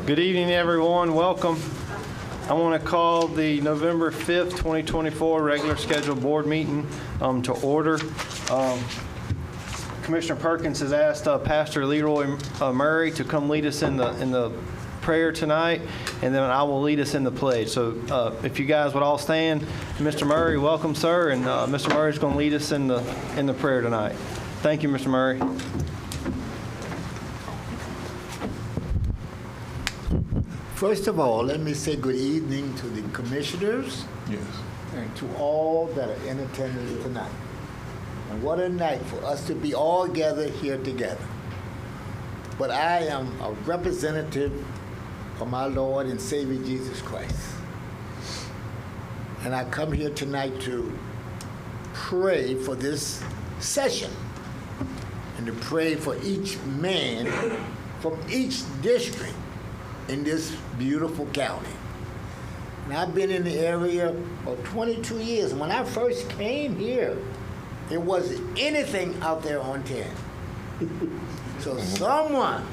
Good evening, everyone. Welcome. I want to call the November 5th, 2024 regular scheduled board meeting to order. Commissioner Perkins has asked Pastor Leroy Murray to come lead us in the prayer tonight, and then I will lead us in the pledge. So if you guys would all stand, Mr. Murray, welcome, sir, and Mr. Murray is going to lead us in the prayer tonight. Thank you, Mr. Murray. First of all, let me say good evening to the commissioners. Yes. And to all that are in attendance tonight. And what a night for us to be all gathered here together. But I am a representative of my Lord and Savior Jesus Christ. And I come here tonight to pray for this session and to pray for each man from each district in this beautiful county. And I've been in the area for 22 years. When I first came here, it wasn't anything out there on 10. So someone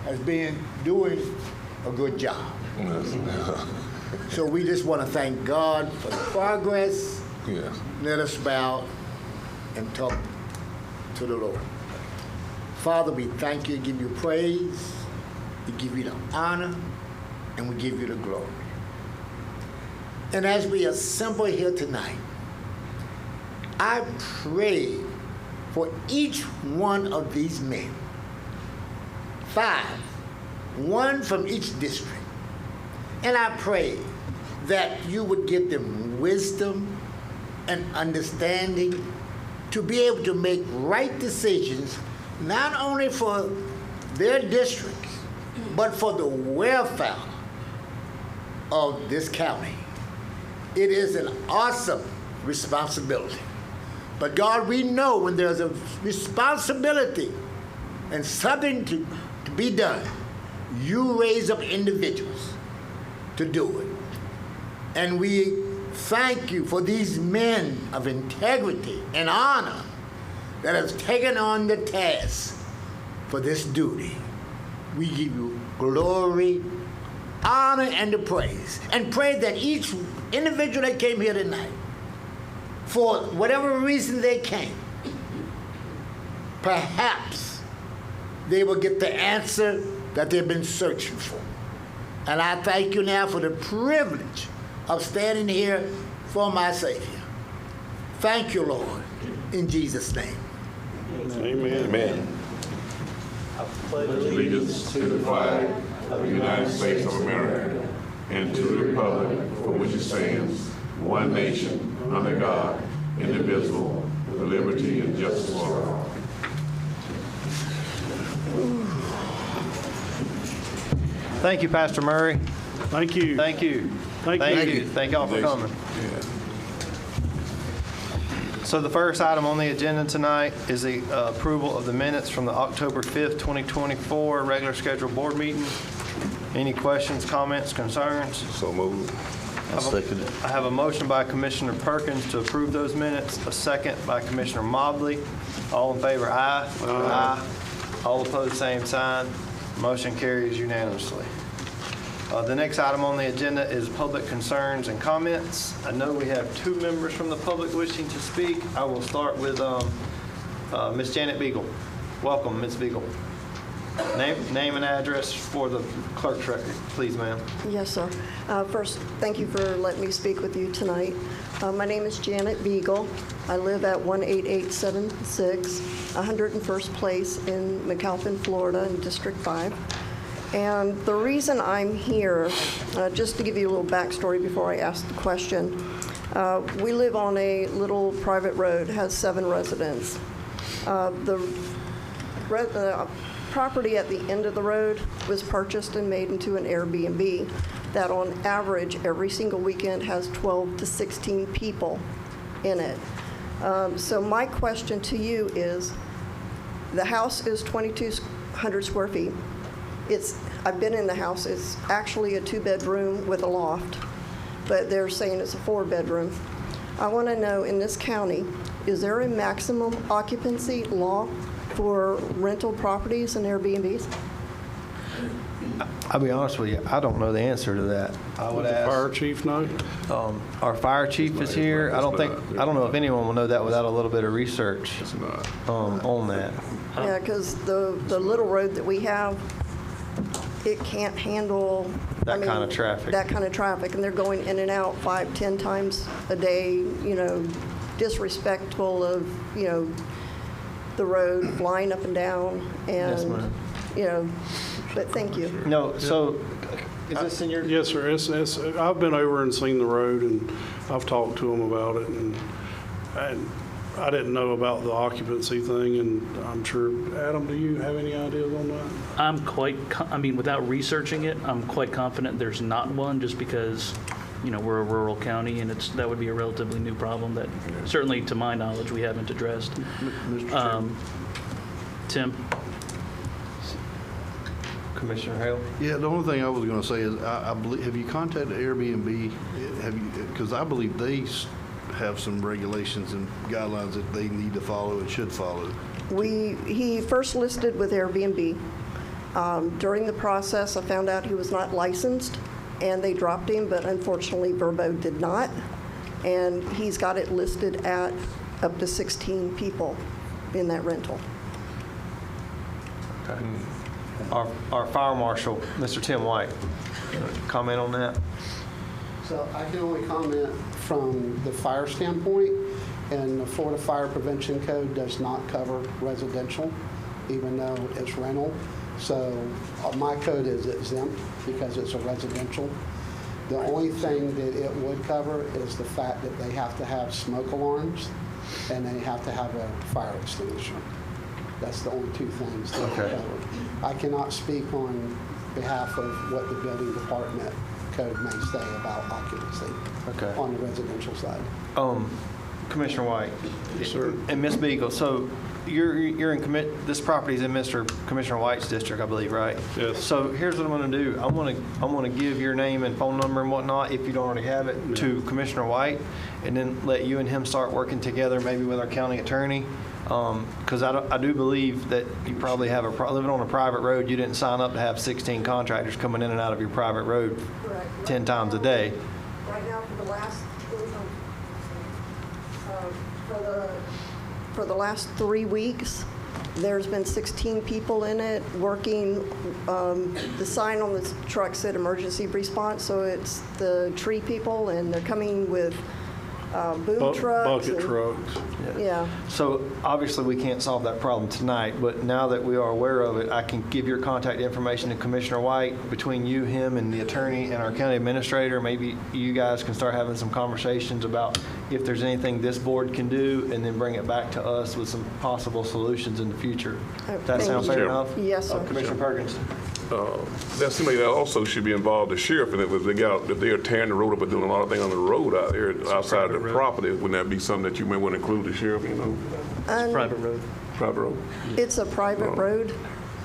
has been doing a good job. So we just want to thank God for the progress. Yes. Let us bow and talk to the Lord. Father, we thank you, give you praise. We give you the honor, and we give you the glory. And as we assemble here tonight, I pray for each one of these men, 5, 1 from each district. And I pray that you would give them wisdom and understanding to be able to make right decisions, not only for their districts, but for the welfare of this county. It is an awesome responsibility. But God, we know when there's a responsibility and something to be done, you raise up individuals to do it. And we thank you for these men of integrity and honor that have taken on the task for this duty. We give you glory, honor, and the praise. And pray that each individual that came here tonight, for whatever reason they came, perhaps they will get the answer that they've been searching for. And I thank you now for the privilege of standing here for my Savior. Thank you, Lord, in Jesus' name. Amen. Amen. Allegiance to the flag of the United States of America and to the republic for which it stands, one nation, under God, indivisible, with liberty and justice for all. Thank you, Pastor Murray. Thank you. Thank you. Thank you. Thank y'all for coming. Yeah. So the first item on the agenda tonight is the approval of the minutes from the October 5th, 2024 regular scheduled board meeting. Any questions, comments, concerns? So moved. I have a motion by Commissioner Perkins to approve those minutes, a second by Commissioner Mobley. All in favor, aye. Aye. All opposed, same sign. Motion carries unanimously. The next item on the agenda is public concerns and comments. I know we have 2 members from the public wishing to speak. I will start with Ms. Janet Beagle. Welcome, Ms. Beagle. Name and address for the clerk's record, please, ma'am. Yes, sir. First, thank you for letting me speak with you tonight. My name is Janet Beagle. I live at 18876 101st Place in McAlpin, Florida, in District 5. And the reason I'm here, just to give you a little backstory before I ask the question, we live on a little private road, has 7 residents. The property at the end of the road was purchased and made into an Airbnb that on average every single weekend has 12 to 16 people in it. So my question to you is, the house is 2,200 square feet. I've been in the house. It's actually a 2-bedroom with a loft, but they're saying it's a 4-bedroom. I want to know, in this county, is there a maximum occupancy law for rental properties and Airbnbs? I'll be honest with you, I don't know the answer to that. I would The fire ask, chief know? our fire chief is here. I don't know if anyone will know that without a little bit of research It's not. on that. Yeah, because the little road that we have, it can't handle. That kind of traffic. That kind of traffic, and they're going in and out 5, 10 times a day, you know, disrespectful of, you know, the road, flying up and down, Yes, and, ma'am. you know, but thank you. No, so, is this in your? Yes, sir. I've been over and seen the road, and I've talked to them about it, and I didn't know about the occupancy thing, and I'm sure, Adam, do you have any ideas on that? I'm without researching it, I'm quite confident there's not one, just because, you know, we're a rural county, and that would be a relatively new problem that, certainly to my knowledge, we haven't addressed. Mr. Chairman. Tim? Commissioner Hale? Yeah, the only thing I was going to say is, I believe, have you contacted Airbnb? Because I believe they have some regulations and guidelines that they need to follow and should follow. He first listed with Airbnb. During the process, I found out he was not licensed, and they dropped him, but unfortunately Verbo did not. And he's got it listed at up to 16 people in that rental. Okay. Our fire marshal, Mr. Tim White, comment on that? So I can only comment from the fire standpoint, and the Florida Fire Prevention Code does not cover residential, even though it's rental. So my code is exempt because it's a residential. The only thing that it would cover is the fact that they have to have smoke alarms and they have to have a fire extinguisher. That's the only two things that Okay. it cover. I cannot speak on behalf of what the building department code may say about occupancy Okay. on the residential side. Commissioner White? Yes, sir. And Ms. Beagle, so you're in this property's in Commissioner White's district, I believe, right? Yes. So here's what I'm going to do. I'm going to give your name and phone number and whatnot, if you don't already have it, to Commissioner White, and then let you and him start working together, maybe with our county attorney. Because I do believe that you probably have living on a private road, you didn't sign up to have 16 contractors coming in and out of your private road 10 times a day. Right now, for the last 3 weeks, there's been 16 people in it working. The sign on the truck said emergency response, so it's the tree people, and they're coming with boom trucks. Bucket and- trucks. Yeah. So obviously, we can't solve that problem tonight, but now that we are aware of it, I can give your contact information to Commissioner White. Between you, him, and the attorney and our county administrator, maybe you guys can start having some conversations about if there's anything this board can do, and then bring it back to us with some possible solutions in the future. That Thank sound you. fair enough? Yes, sir. Commissioner Perkins? That somebody that also should be involved, the sheriff, and if they're tearing the road up and doing a lot of things on the road out there outside of the property, wouldn't that be something that you may want to include the sheriff, you know? It's a private road. Private road. It's a private road.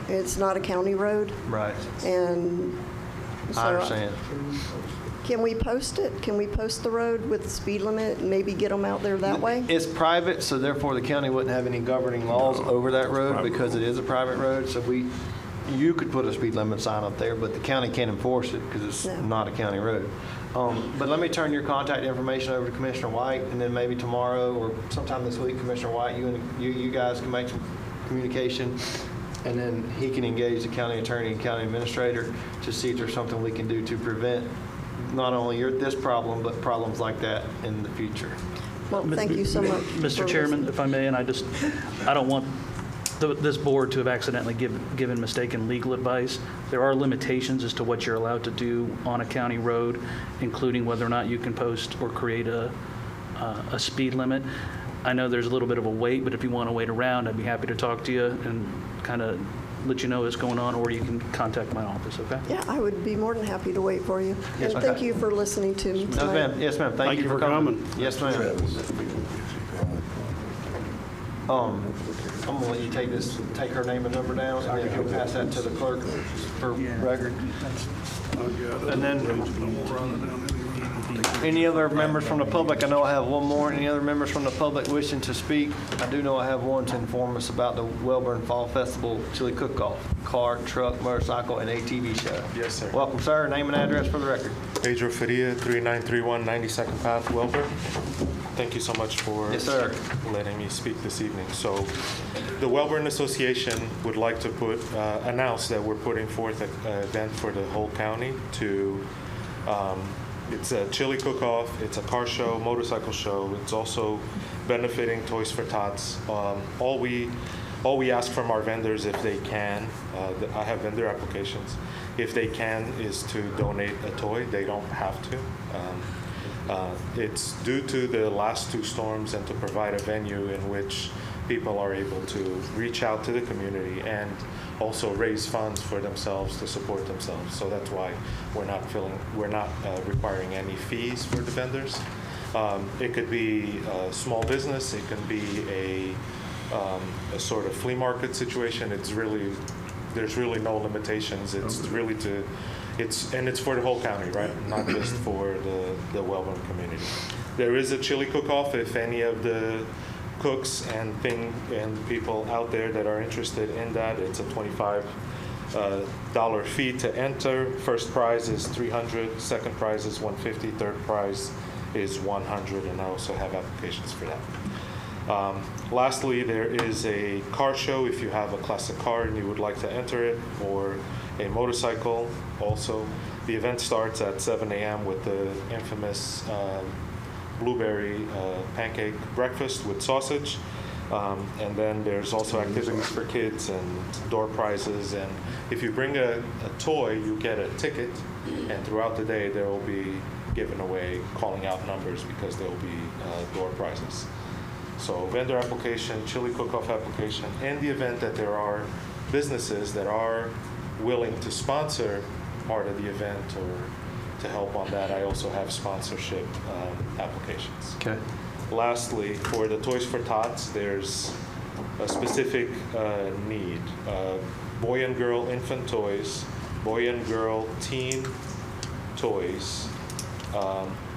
It's not a county road, Right. and so I understand. Can we post it? Can we post the road with the speed limit and maybe get them out there that way? It's private, so therefore the county wouldn't have any governing laws over that road because it is a private road. So you could put a speed limit sign up there, but the county can't enforce it because it's No. not a county road. But let me turn your contact information over to Commissioner White, and then maybe tomorrow or sometime this week, Commissioner White, you guys can make some communication, and then he can engage the county attorney and county administrator to see if there's something we can do to prevent not only this problem, but problems like that in the future. Well, thank you so much. Mr. for Chairman, listening. if I may, and I don't want this board to have accidentally given mistaken legal advice. There are limitations as to what you're allowed to do on a county road, including whether or not you can post or create a speed limit. I know there's a little bit of a wait, but if you want to wait around, I'd be happy to talk to you and kind of let you know what's going on, or you can contact my office, okay? Yeah, I would be more than happy to wait for you. Yes, And okay. thank you for listening to me Yes, tonight. ma'am. Yes, ma'am. Thank you for coming. Yes, ma'am. I'm gonna let you take her name and number down, and then you'll pass that to the clerk for record. And then, any other members from the public? I know I have one more. Any other members from the public wishing to speak? I do know I have one to inform us about the Welborn Fall Festival Chili Cook-Off, car, truck, motorcycle, and ATV show. Yes, sir. Welcome, sir. Name and address for the record. Pedro Faria, 3931 92nd Path, Welborn. Thank you so much for Yes, sir. letting me speak this evening. So the Welborn Association would like to announce that we're putting forth an event for the whole county to it's a chili cook-off, it's a car show, motorcycle show. It's also benefiting Toys for Tots. All we ask from our vendors, if they can, I have vendor applications, if they can, is to donate a toy. They don't have to. It's due to the last two storms and to provide a venue in which people are able to reach out to the community and also raise funds for themselves to support themselves. So that's why we're not requiring any fees for the vendors. It could be a small business. It can be a sort of flea market situation. There's really no limitations. It's really it's for the whole county, right? Not just for the Welborn community. There is a chili cook-off if any of the cooks and people out there that are interested in that. It's a $25 fee to enter. First prize is $300, second prize is $150, third prize is $100, and I also have applications for that. Lastly, there is a car show if you have a classic car and you would like to enter it, or a motorcycle also. The event starts at 7 a.m. with the infamous blueberry pancake breakfast with sausage. And then there's also activities for kids and door prizes. And if you bring a toy, you get a ticket. And throughout the day, there will be given away, calling out numbers, because there will be door prizes. So vendor application, chili cook-off application, in the event that there are businesses that are willing to sponsor part of the event or to help on that, I also have sponsorship applications. Okay. Lastly, for the Toys for Tots, there's a specific need. Boy and girl infant toys, boy and girl teen toys,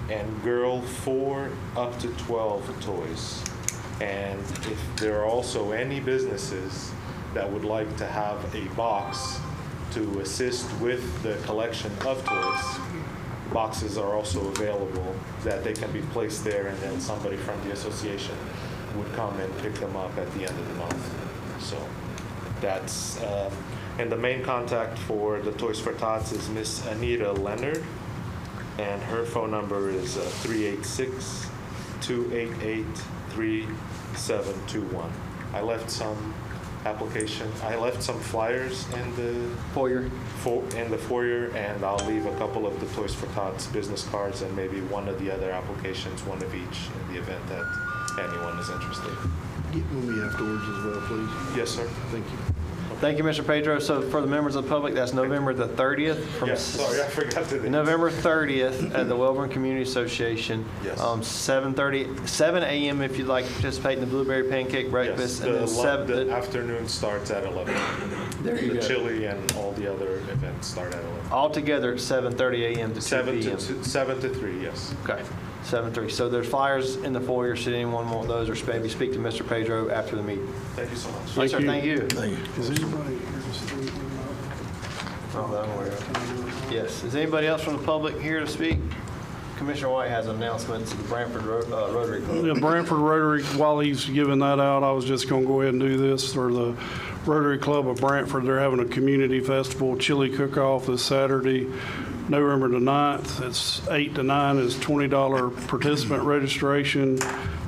and girl 4 up to 12 toys. And if there are also any businesses that would like to have a box to assist with the collection of toys, boxes are also available that they can be placed there, and then somebody from the association would come and pick them up at the end of the month. So that's, and the main contact for the Toys for Tots is Miss Anita Leonard, and her phone number is 386-288-3721. I left some flyers in the Foyer. in the foyer, and I'll leave a couple of the Toys for Tots business cards and maybe one of the other applications, one of each, in the event that anyone is interested. Get with me afterwards as well, please. Yes, sir. Thank you. Thank you, Mr. Pedro. So for the members of the public, that's November the 30th. Yes, sorry, I forgot to do. November 30th at the Welborn Community Association. Yes. 7 a.m. if you'd like to participate in the blueberry pancake breakfast. Yes, and then the afternoon starts at 11. There you The go. chili and all the other events start at 11. Altogether, it's 7:30 a.m. to 2 p.m. 7 to 3, yes. Okay, 7:30. So there's flyers in the foyer. Should anyone want those, or maybe speak to Mr. Pedro after the meeting? Thank you so much. Yes, sir. Thank you. Is anybody here to speak? Oh, that I'm aware of. Yes. Is anybody else from the public here to speak? Commissioner White has announcements of the Branford Rotary Club. Yeah, Branford Rotary, while he's giving that out, I was just going to go ahead and do this. For the Rotary Club of Branford, they're having a community festival, chili cook-off this Saturday, November the 9th. It's 8 to 9 is $20 participant registration.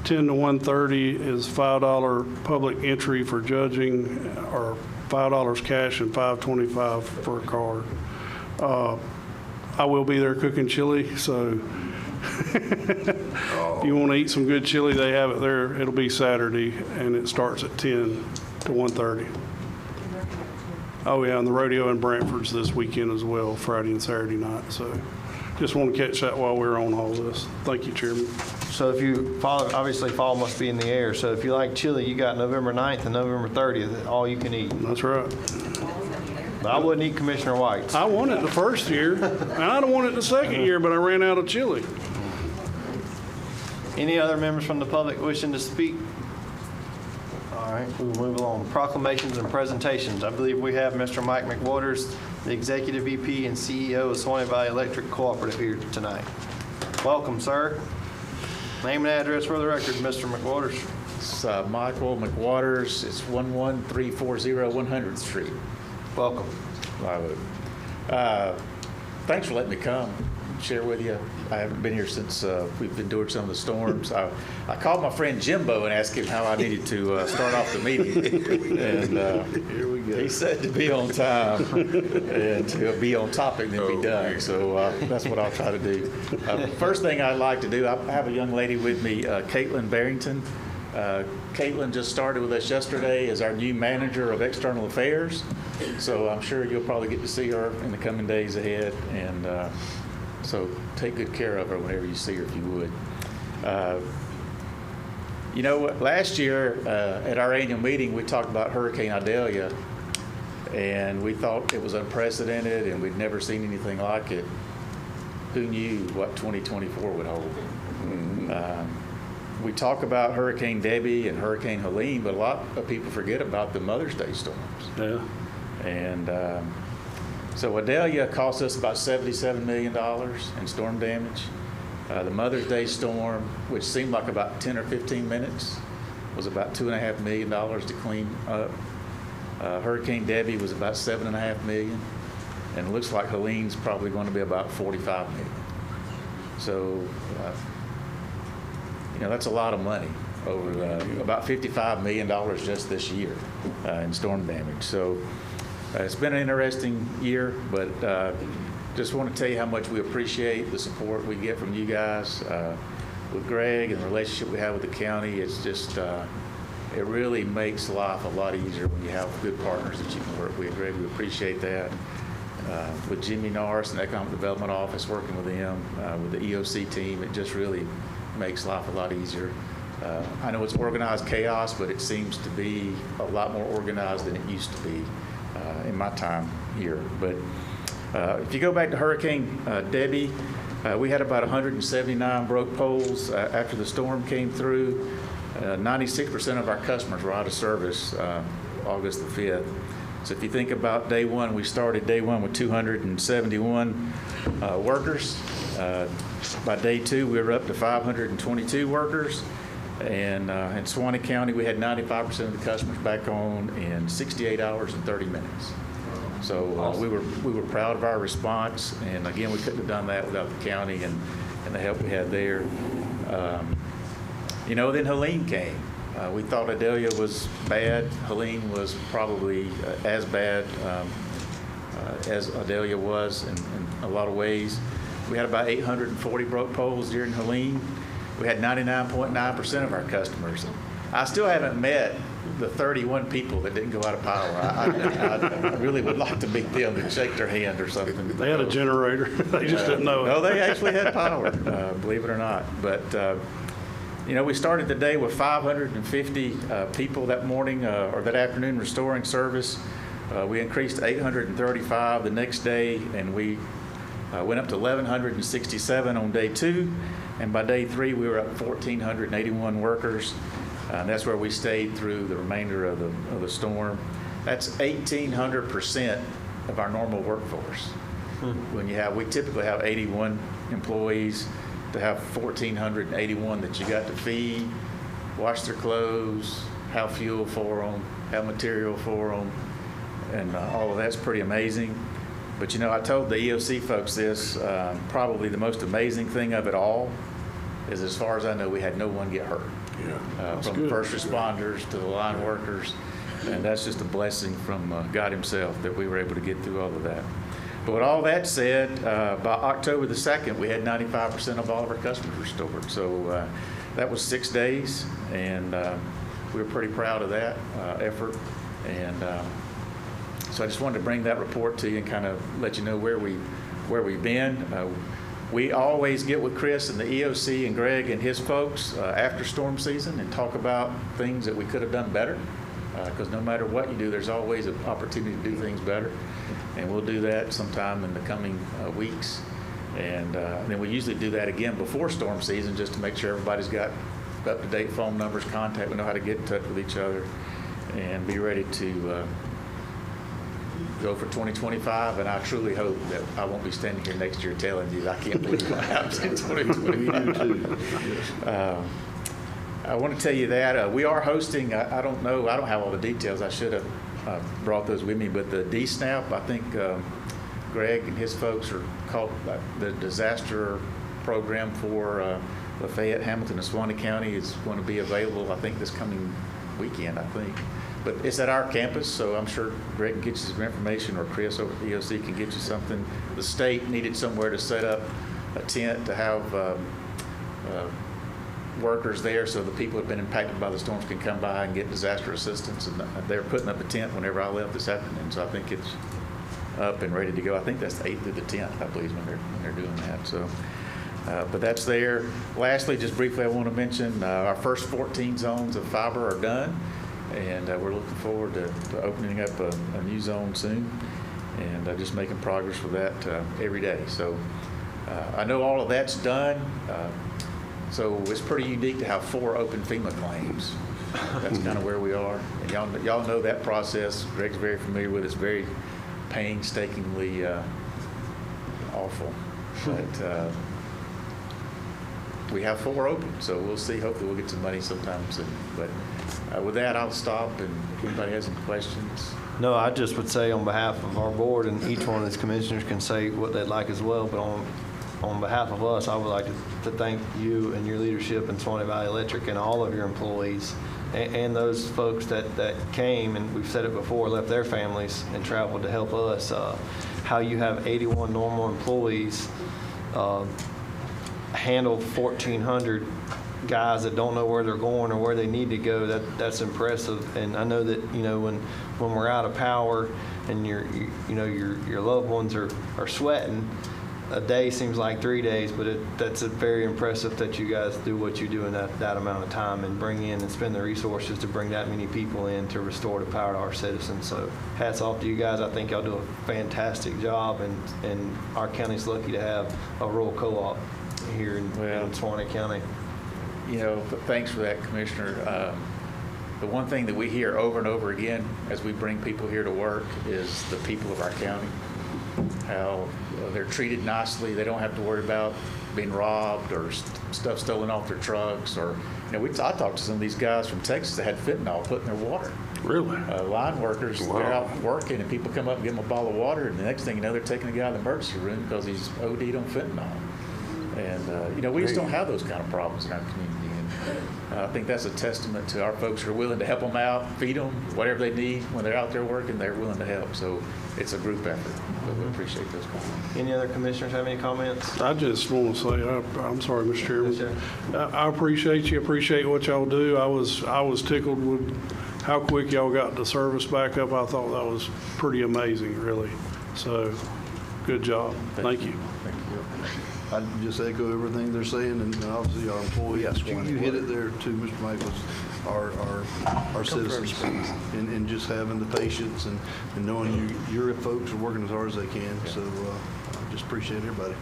10 to 1:30 is $5 public entry for judging, or $5 cash and $5.25 for a card. I will be there cooking chili, so if you want to eat some good chili, they have it there. It'll be Saturday, and it starts at 10 to 1:30. Oh, yeah, and the rodeo in Brantford's this weekend as well, Friday and Saturday night. So just want to catch that while we're on all this. Thank you, Chairman. So if you, obviously fall must be in the air. So if you like chili, you got November 9th and November 30th, all you can eat. That's right. But I wouldn't eat Commissioner White's. I won it the first year, and I don't want it the second year, but I ran out of chili. Any other members from the public wishing to speak? All right, we will move along. Proclamations and presentations. I believe we have Mr. Mike McWaters, the Executive VP and CEO of Suwannee Valley Electric Cooperative here tonight. Welcome, sir. Name and address for the record, Mr. McWaters. It's Michael McWaters. It's 11340 100th Street. Welcome. Thanks for letting me come and share with you. I haven't been here since we've been doing some of the storms. I called my friend Jimbo and asked him how I needed to start off the meeting. And Here we go. he said to be on time and to be on topic and be done. So that's what I'll try to do. First thing I'd like to do, I have a young lady with me, Caitlin Barrington. Caitlin just started with us yesterday as our new manager of external affairs. So I'm sure you'll probably get to see her in the coming days ahead. And so take good care of her whenever you see her, if you would. You know, last year at our annual meeting, we talked about Hurricane Idalia, and we thought it was unprecedented and we'd never seen anything like it. Who knew what 2024 would hold? We talk about Hurricane Debbie and Hurricane Helene, but a lot of people forget about the Mother's Day storms. Yeah. And so Idalia cost us about $77 million in storm damage. The Mother's Day storm, which seemed like about 10 or 15 minutes, was about $2.5 million to clean up. Hurricane Debbie was about $7.5 million, and it looks like Helene's probably going to be about $45 million. So, you know, that's a lot of money, over about $55 million just this year in storm damage. So it's been an interesting year, but just want to tell you how much we appreciate the support we get from you guys. With Greg and the relationship we have with the county, it's just, it really makes life a lot easier when you have good partners that you can work with. Greg, we appreciate that. With Jimmy Norris and the Economic Development Office, working with them, with the EOC team, it just really makes life a lot easier. I know it's organized chaos, but it seems to be a lot more organized than it used to be in my time here. But if you go back to Hurricane Debbie, we had about 179 broke poles after the storm came through. 96% of our customers were out of service August the 5th. So if you think about day one, we started day one with 271 workers. By day two, we were up to 522 workers. And in Suwannee County, we had 95% of the customers back on in 68 hours and 30 minutes. So we were proud of our response. And again, we couldn't have done that without the county and the help we had there. You know, then Helene came. We thought Idalia was bad. Helene was probably as bad as Idalia was in a lot of ways. We had about 840 broke poles during Helene. We had 99.9% of our customers. I still haven't met the 31 people that didn't go out of power. I really would like to meet them and shake their hand or something. They had a generator. They just didn't know it. No, they actually had power, believe it or not. But, you know, we started the day with 550 people that morning or that afternoon restoring service. We increased to 835 the next day, and we went up to 1,167 on day two. And by day three, we were up 1,481 workers. That's where we stayed through the remainder of the storm. That's 1,800% of our normal workforce. We typically have 81 employees. To have 1,481 that you got to feed, wash their clothes, have fuel for them, have material for them, and all of that's pretty amazing. But you know, I told the EOC folks this, probably the most amazing thing of it all is, as far as I know, we had no one get hurt. Yeah, from the first responders to the line workers, and that's just a blessing from God himself that we were able to get through all of that. But with all that said, by October the 2nd, we had 95% of all of our customers restored. So that was 6 days, and we were pretty proud of that effort. And so I just wanted to bring that report to you and kind of let you know where we've been. We always get with Chris and the EOC and Greg and his folks after storm season and talk about things that we could have done better. Because no matter what you do, there's always an opportunity to do things better. And we'll do that sometime in the coming weeks. And then we usually do that again before storm season just to make sure everybody's got up-to-date phone numbers, contact, we know how to get in touch with each other and be ready to go for 2025. And I truly hope that I won't be standing here next year telling you I can't believe what happens in 2025. I want to tell you that we are hosting, I don't know, I don't have all the details. I should have brought those with me, but the DSNAP, I think Greg and his folks are called the disaster program for Lafayette, Hamilton, and Suwannee County is going to be available, I think, this coming weekend, I think. But it's at our campus, so I'm sure Greg can get you some information, or Chris over at the EOC can get you something. The state needed somewhere to set up a tent to have workers there so the people who have been impacted by the storms can come by and get disaster assistance. And they're putting up a tent whenever I left this afternoon, so I think it's up and ready to go. I think that's the 8th through the 10th, I believe, when they're doing that. So, but that's there. Lastly, just briefly, I want to mention our first 14 zones of fiber are done, and we're looking forward to opening up a new zone soon, and just making progress with that every day. So I know all of that's done. So it's pretty unique to have 4 open FEMA claims. That's kind of where we are. And y'all know that process. Greg's very familiar with it. It's very painstakingly awful. But we have 4 open, so we'll see. Hopefully we'll get some money sometime soon. But with that, I'll stop, and if anybody has any questions. No, I just would say on behalf of our board, and each one of these commissioners can say what they'd like as well, but on behalf of us, I would like to thank you and your leadership in Suwannee Valley Electric and all of your employees and those folks that came, and we've said it before, left their families and traveled to help us. How you have 81 normal employees handle 1,400 guys that don't know where they're going or where they need to go. That's impressive. And I know that, you know, when we're out of power and your loved ones are sweating, a day seems like 3 days, but that's very impressive that you guys do what you do in that amount of time and bring in and spend the resources to bring that many people in to restore the power to our citizens. So hats off to you guys. I think y'all do a fantastic job, and our county's lucky to have a rural co-op here in Suwannee County. You know, but thanks for that, Commissioner. The one thing that we hear over and over again as we bring people here to work is the people of our county, how they're treated nicely. They don't have to worry about being robbed or stuff stolen off their trucks. Or, you know, I talked to some of these guys from Texas that had fentanyl put in their water. Really? Line workers, Wow. They're out working, and people come up and give them a bottle of water, and the next thing you know, they're taking a guy to the emergency room because he's OD'd on fentanyl. And, you know, we just don't have those kind of problems in our community. And I think that's a testament to our folks who are willing to help them out, feed them, whatever they need. When they're out there working, they're willing to help. So it's a group effort, but we appreciate those comments. Any other commissioners have any comments? I just want to say, I'm sorry, Mr. Chairman. Yes, I appreciate you, appreciate what y'all do. I was tickled with how quick y'all got the service back up. I thought that was pretty amazing, really. So, good job. Thank you. Thank you. I just echo everything they're saying, and obviously our employees. You hit it there too, Mr. Maples, our citizens, and just having the patience and knowing your folks are working as hard as they can. So I just appreciate everybody.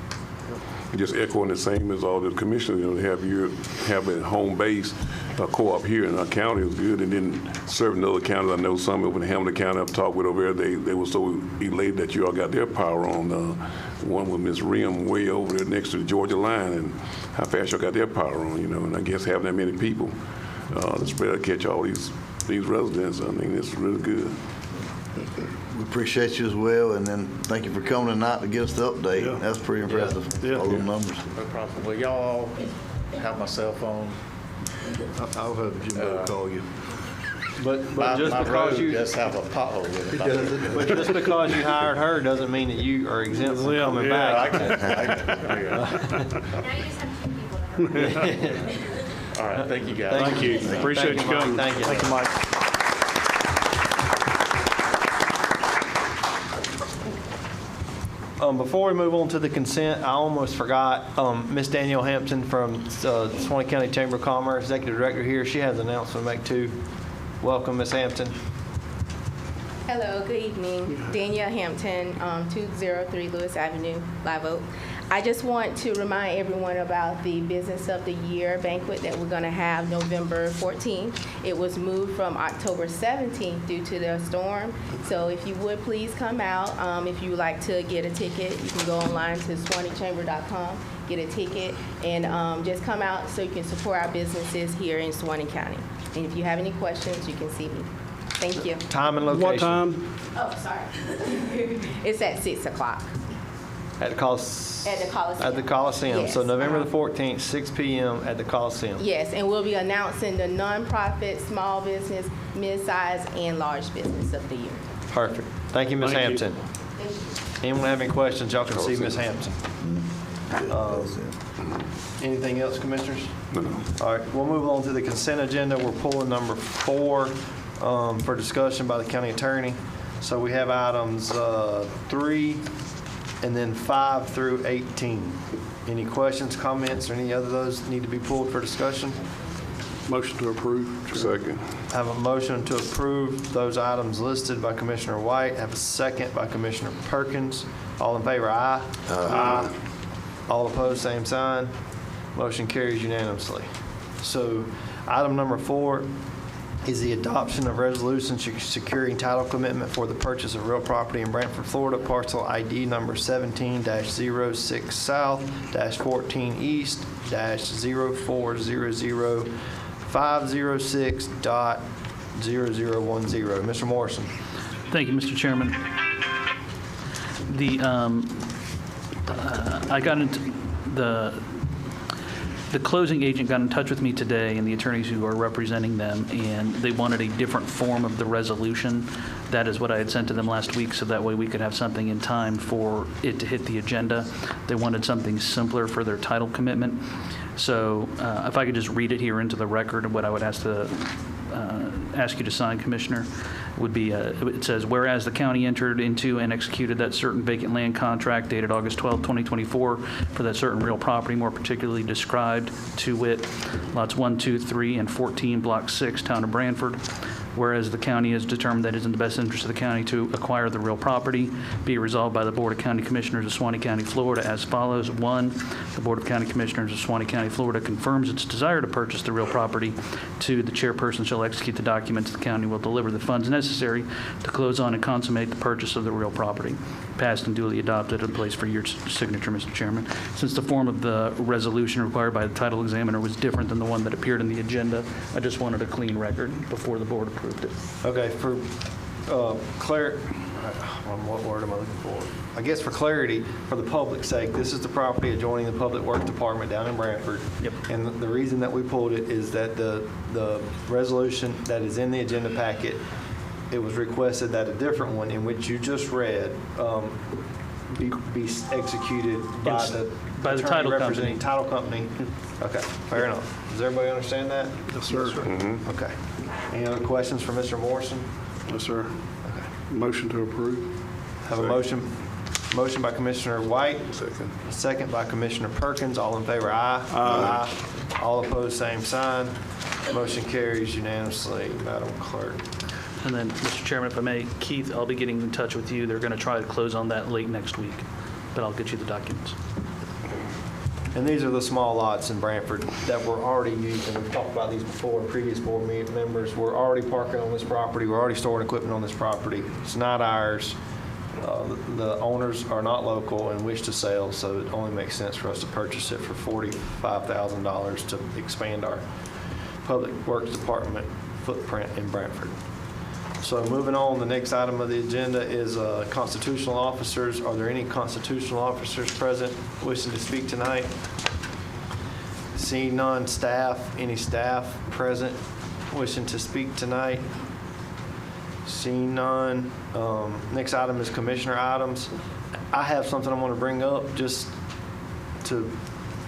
Just echoing the same as all the commissioners, you know, have a home base, a co-op here in our county is good, and then serving other counties. I know some over in Hamilton County I've talked with over there, they were so elated that you all got their power on. One with Miss Rim way over there next to the Georgia line, and how fast y'all got their power on, you know, and I guess having that many people to spread to catch all these residents, I mean, it's really good. We appreciate you as well, and then thank you for coming tonight to give us the update. Yeah. That's pretty impressive, Yeah. all those numbers. No problem. Well, y'all have my cell phone. I'll have Jimbo call you. But just My because road you does have a pothole in it. but just because you hired her doesn't mean that you are exempt from coming Yeah, back. I get it. Now you just have 2 people to help. All right, thank you, guys. Thank you. Appreciate you Mike. coming. Thank you. Thank you, Mike. Before we move on to the consent, I almost forgot, Miss Danielle Hampton from Suwannee County Chamber of Commerce, Executive Director here. She has an announcement to make too. Welcome, Miss Hampton. Hello, good evening. Danielle Hampton, 203 Lewis Avenue, Live Oak. I just want to remind everyone about the Business of the Year banquet that we're going to have November 14th. It was moved from October 17th due to the storm. So if you would please come out. If you would like to get a ticket, you can go online to SuwanneeChamber.com, get a ticket, and just come out so you can support our businesses here in Suwannee County. And if you have any questions, you can see me. Thank you. Time and location. What time? Oh, sorry. It's at 6 o'clock. At the Coliseum. At the Coliseum. At the Coliseum. Yes. So November the 14th, 6 p.m. at the Coliseum. Yes, and we'll be announcing the nonprofit, small business, mid-size, and large business of the year. Perfect. Thank you, Ms. Thank you. Hampton. Anyone have any questions, y'all can see Ms. Hampton. Anything else, Commissioners? No. All right, we'll move on to the consent agenda. We're pulling number 4 for discussion by the county attorney. So we have items 3 and then 5 through 18. Any questions, comments, or any other of those need to be pulled for discussion? Motion to approve. Second. I have a motion to approve those items listed by Commissioner White. I have a second by Commissioner Perkins. All in favor, aye. Aye. All opposed, same sign. Motion carries unanimously. So item number 4 is the adoption of resolution securing title commitment for the purchase of real property in Brantford, Florida, parcel ID number 17-06 South, -14 East, -0400 506.0010. Mr. Morrison. Thank you, Mr. Chairman. I got into the closing agent got in touch with me today, and the attorneys who are representing them, and they wanted a different form of the resolution. That is what I had sent to them last week, so that way we could have something in time for it to hit the agenda. They wanted something simpler for their title commitment. So if I could just read it here into the record, what I would ask you to sign, Commissioner, would be, it says, whereas the county entered into and executed that certain vacant land contract dated August 12, 2024 for that certain real property, more particularly described to wit, lots 1, 2, 3, and 14, Block 6, Town of Brantford. Whereas the county has determined that it is in the best interest of the county to acquire the real property, be resolved by the Board of County Commissioners of Suwannee County, Florida as follows. 1, the Board of County Commissioners of Suwannee County, Florida confirms its desire to purchase the real property. 2, the chairperson shall execute the documents. The county will deliver the funds necessary to close on and consummate the purchase of the real property. Passed and duly adopted and placed for your signature, Mr. Chairman. Since the form of the resolution required by the title examiner was different than the one that appeared in the agenda, I just wanted a clean record before the board approved it. Okay, for what word am I looking for? I guess for clarity, for the public's sake, this is the property adjoining the Public Works Department down in Brantford. Yep. And the reason that we pulled it is that the resolution that is in the agenda packet, it was requested that a different one, in which you just read, be executed by Yes, the by the attorney title representing company. title company. Okay, fair enough. Does everybody understand that? Yes, sir. Okay. Any other questions for Mr. Morrison? Yes, sir. Okay. Motion to approve. Have a motion by Commissioner White, Second. a second by Commissioner Perkins. All in favor, aye. Aye. All opposed, same sign. Motion carries unanimously, Madam Clerk. And then, Mr. Chairman, if I may, Keith, I'll be getting in touch with you. They're going to try to close on that late next week, but I'll get you the documents. And these are the small lots in Brantford that were already used, and we've talked about these before in previous board members. We're already parking on this property. We're already storing equipment on this property. It's not ours. The owners are not local and wish to sell, so it only makes sense for us to purchase it for $45,000 to expand our Public Works Department footprint in Brantford. So moving on, the next item of the agenda is constitutional officers. Are there any constitutional officers present wishing to speak tonight? Seeing none, staff, any staff present wishing to speak tonight? Seeing none. Next item is commissioner items. I have something I want to bring up just to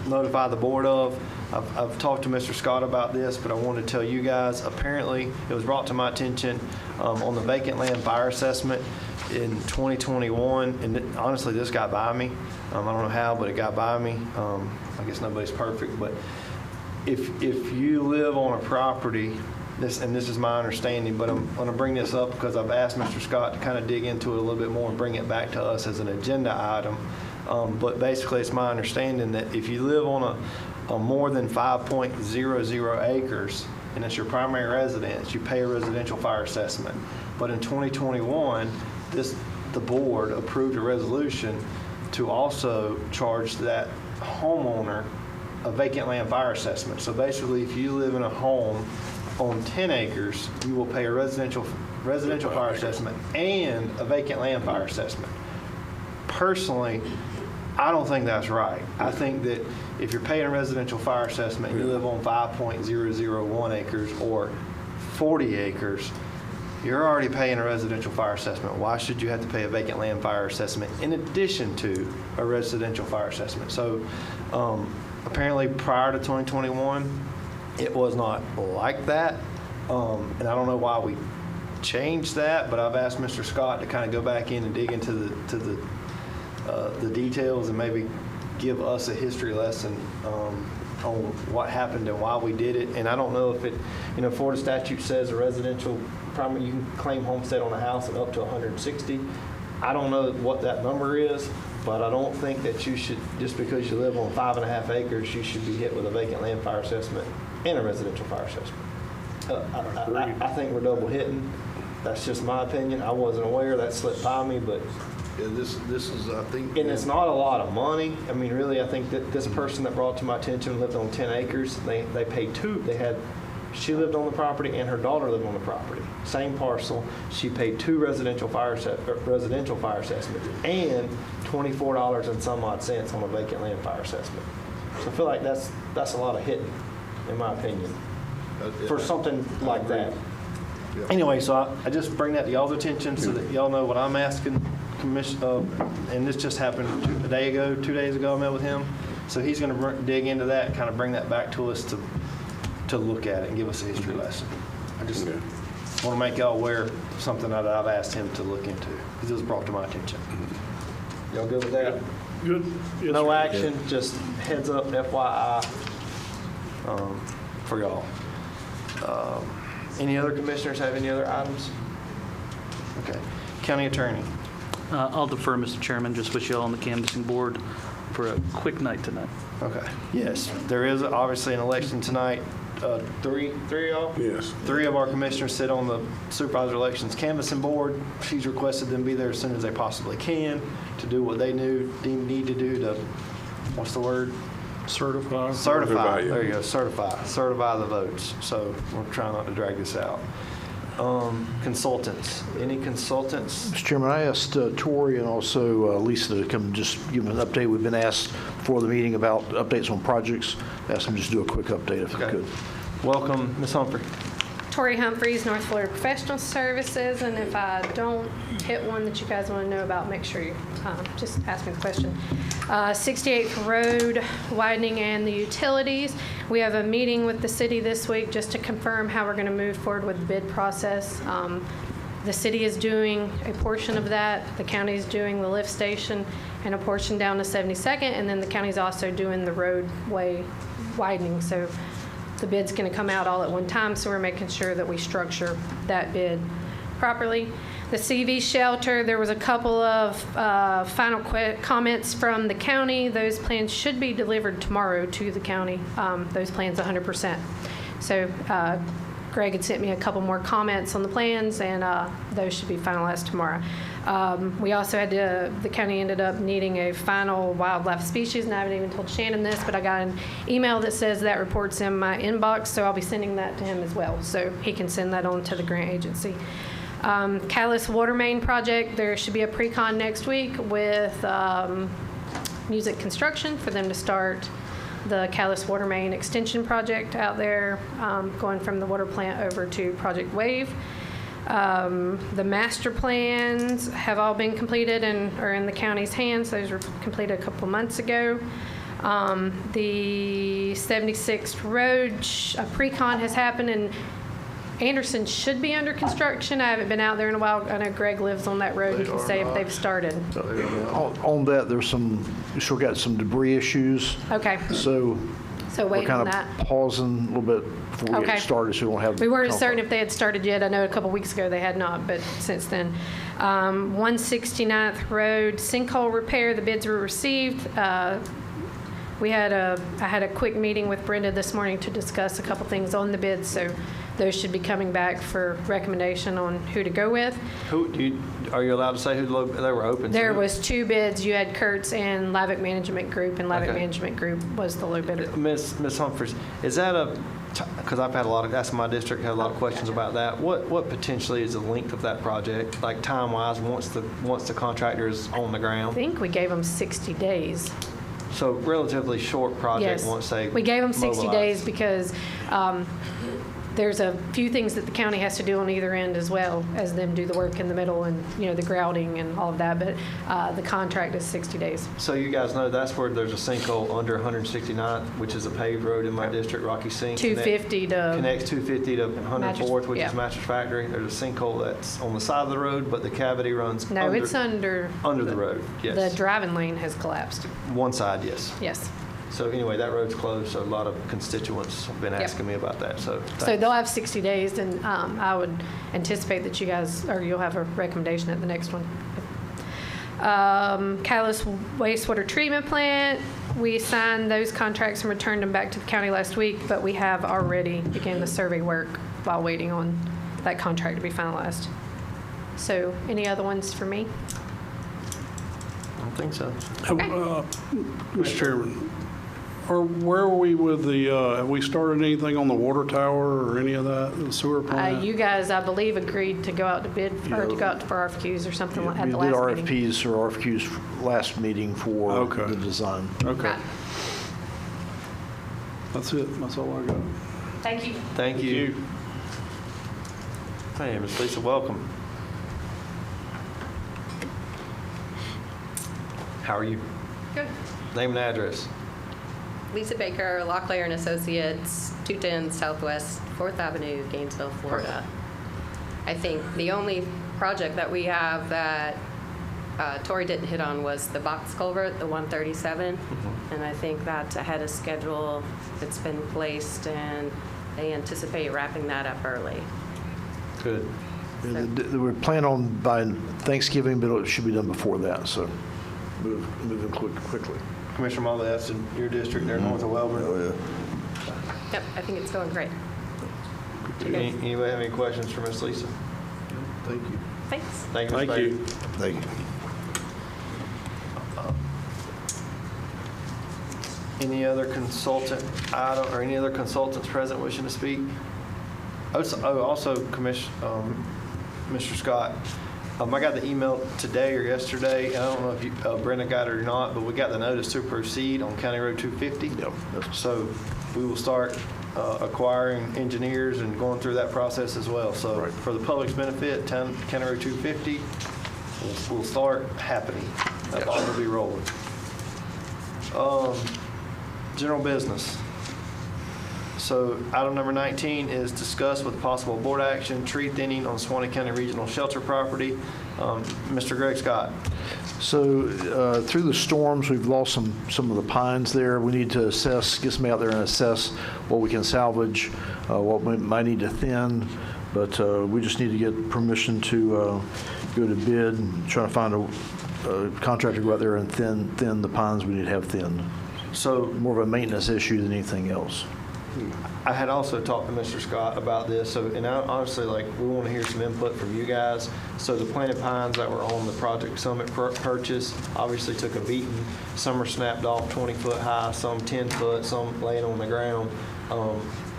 notify the board of. I've talked to Mr. Scott about this, but I want to tell you guys, apparently, it was brought to my attention on the vacant land fire assessment. in 2021, and honestly, this got by me. I don't know how, but it got by me. I guess nobody's perfect, but if you live on a property, this is my understanding, but I'm going to bring this up because I've asked Mr. Scott to kind of dig into it a little bit more and bring it back to us as an agenda item. But basically, it's my understanding that if you live on a more than 5.00 acres, and it's your primary residence, you pay a residential fire assessment. But in 2021, the board approved a resolution to also charge that homeowner a vacant land fire assessment. So basically, if you live in a home on 10 acres, you will pay a residential fire assessment and a vacant land fire assessment. Personally, I don't think that's right. I think that if you're paying a residential fire assessment and you live on 5.001 acres or 40 acres, you're already paying a residential fire assessment. Why should you have to pay a vacant land fire assessment in addition to a residential fire assessment? So apparently prior to 2021, it was not like that. And I don't know why we changed that, but I've asked Mr. Scott to kind of go back in and dig into the details and maybe give us a history lesson on what happened and why we did it. And I don't know if it, Florida statute says a residential primary, you can claim homestead on a house and up to 160. I don't know what that number is, but I don't think that you should, just because you live on 5.5 acres, you should be hit with a vacant land fire assessment and a residential fire assessment. I think we're double hitting. That's just my opinion. I wasn't aware, that slipped by me, but. Yeah, this is, I think. And it's not a lot of money. I mean, really, I think that this person that brought to my attention lived on 10 acres. They paid she lived on the property and her daughter lived on the property. Same parcel. She paid 2 residential fire assessments and $24 and some odd cents on a vacant land fire assessment. So I feel like that's a lot of hitting, in my opinion, for something like that. Yeah. Anyway, so I just bring that to y'all's attention so that y'all know what I'm asking. And this just happened 2 days ago, I met with him. So he's going to dig into that and kind of bring that back to us to look at it and give us a history lesson. I just want to make y'all aware of something that I've asked him to look into because it was brought to my attention. Y'all good with that? Good. Yes, No sir. action, just heads up, FYI, for y'all. Any other commissioners have any other items? Okay. County Attorney. I'll defer, Mr. Chairman. Just wish you all on the canvassing board for a quick night tonight. Okay. Yes, there is obviously an election tonight. Three of y'all? Yes. 3 of our commissioners sit on the supervisor elections canvassing board. She's requested them be there as soon as they possibly can to do what they need to do to, what's the word? Certify. Certify. There you go. Certify the votes. So we're trying not to drag this out. Consultants. Any consultants? Mr. Chairman, I asked Tori and also Lisa to come just give an update. We've been asked for the meeting about updates on projects. Asked them just to do a quick update if they could. Welcome, Ms. Humphrey. Tori Humphreys, North Florida Professional Services, and if I don't hit one that you guys want to know about, make sure you just ask me the question. 68th Road widening and the utilities. We have a meeting with the city this week just to confirm how we're going to move forward with the bid process. The city is doing a portion of that. The county is doing the lift station and a portion down to 72nd, and then the county is also doing the roadway widening. So the bid's going to come out all at one time, so we're making sure that we structure that bid properly. The CV shelter, there was a couple of final comments from the county. Those plans should be delivered tomorrow to the county, those plans 100%. So Greg had sent me a couple more comments on the plans, and those should be finalized tomorrow. We also had the county ended up needing a final wildlife species, and I haven't even told Shannon this, but I got an email that says that report's in my inbox, so I'll be sending that to him as well, so he can send that on to the grant agency. Catalyst Water Main Project, there should be a pre-con next week with Music Construction for them to start the Catalyst Water Main Extension Project out there, going from the water plant over to Project Wave. The master plans have all been completed and are in the county's hands. Those were completed a couple months ago. The 76th Road, a pre-con has happened, and Anderson should be under construction. I haven't been out there in a while. I know Greg lives on that road. He can say if they've started. On that, there's we still got some debris issues. Okay. So we're waiting on kind that. of pausing a little bit before we Okay. get started, so we won't have. We weren't conflict. certain if they had started yet. I know a couple weeks ago they had not, but since then. 169th Road sinkhole repair, the bids were received. I had a quick meeting with Brenda this morning to discuss a couple things on the bids, so those should be coming back for recommendation on who to go with. Are you allowed to say who they were open to? There was 2 bids. You had Kurtz and Lavick Management Group, and Lavick Okay. Management Group was the low bidder. Ms. Humphries, is that because I've had that's my district, had a lot of questions about that. What potentially is the length of that project, like time-wise, once the contractor is on the I ground? think we gave them 60 days. So relatively short project Yes. once they We gave them 60 mobilize. days because there's a few things that the county has to do on either end as well as them do the work in the middle and, the grouting and all of that. But the contract is 60 days. So you guys know that's where there's a sinkhole under 169th, which is a paved road in my district, Rocky Sink. 250 to Connects 250 to 104th, which yeah. is Mattress Factory. There's a sinkhole that's on the side of the road, but the cavity runs No, it's under the road, yes. the driving lane has collapsed. One side, yes. Yes. So anyway, that road's closed, so a lot of constituents have been Yep. asking me about that, so. So thanks. they'll have 60 days, and I would anticipate that you'll have a recommendation at the next one. Catalyst wastewater treatment plant, we signed those contracts and returned them back to the county last week, but we have already began the survey work while waiting on that contract to be finalized. So any other ones for me? I don't think so. Mr. Chairman, where are we with have we started anything on the water tower or any of that, the sewer plant? You guys, I believe, agreed to go out to bid, or to go out for RFQs or something at the last meeting. We did RFQs last meeting for Okay. the design. Okay. Right. That's it. That's all I got. Thank you. Thank you. Hey, Ms. Lisa, welcome. How are you? Good. Name and address. Lisa Baker, Locklear and Associates, 210 Southwest 4th Avenue, Gainesville, Florida. I think the only project that we have that Tori didn't hit on was the box culvert, the 137. And I think that's ahead of schedule. It's been placed, and they anticipate wrapping that up early. Good. We're planning on by Thanksgiving, but it should be done before that, so moving quickly. Commissioner Mobley, that's in your district there, north of Welborn. Oh, yeah. Yep, I think it's going great. Anybody have any questions for Ms. Lisa? Thank you. Thanks. Thank you, Ms. Thank Baker. you. Thank you. Any other consultant item, or any other consultants present wishing to speak? Also, Mr. Scott, I got the email today or yesterday, and I don't know if Brenda got it or not, but we got the notice to proceed on County Road 250. Yep. So we will start acquiring engineers and going through that process as well. So Right. for the public's benefit, County Road 250 will start happening. That ball will be rolling. General business. So item number 19 is discuss with possible board action tree thinning on Suwannee County Regional Shelter property. Mr. Greg Scott. So through the storms, we've lost some of the pines there. We need to get somebody out there and assess what we can salvage, what we might need to thin, but we just need to get permission to go to bid and try to find a contractor to go out there and thin the pines we need to have thinned. So More of a maintenance issue than anything else. I had also talked to Mr. Scott about this, and honestly, we want to hear some input from you guys. So the planted pines that were on the Project Summit purchase obviously took a beating. Some are snapped off 20 foot high, some 10 foot, some laying on the ground.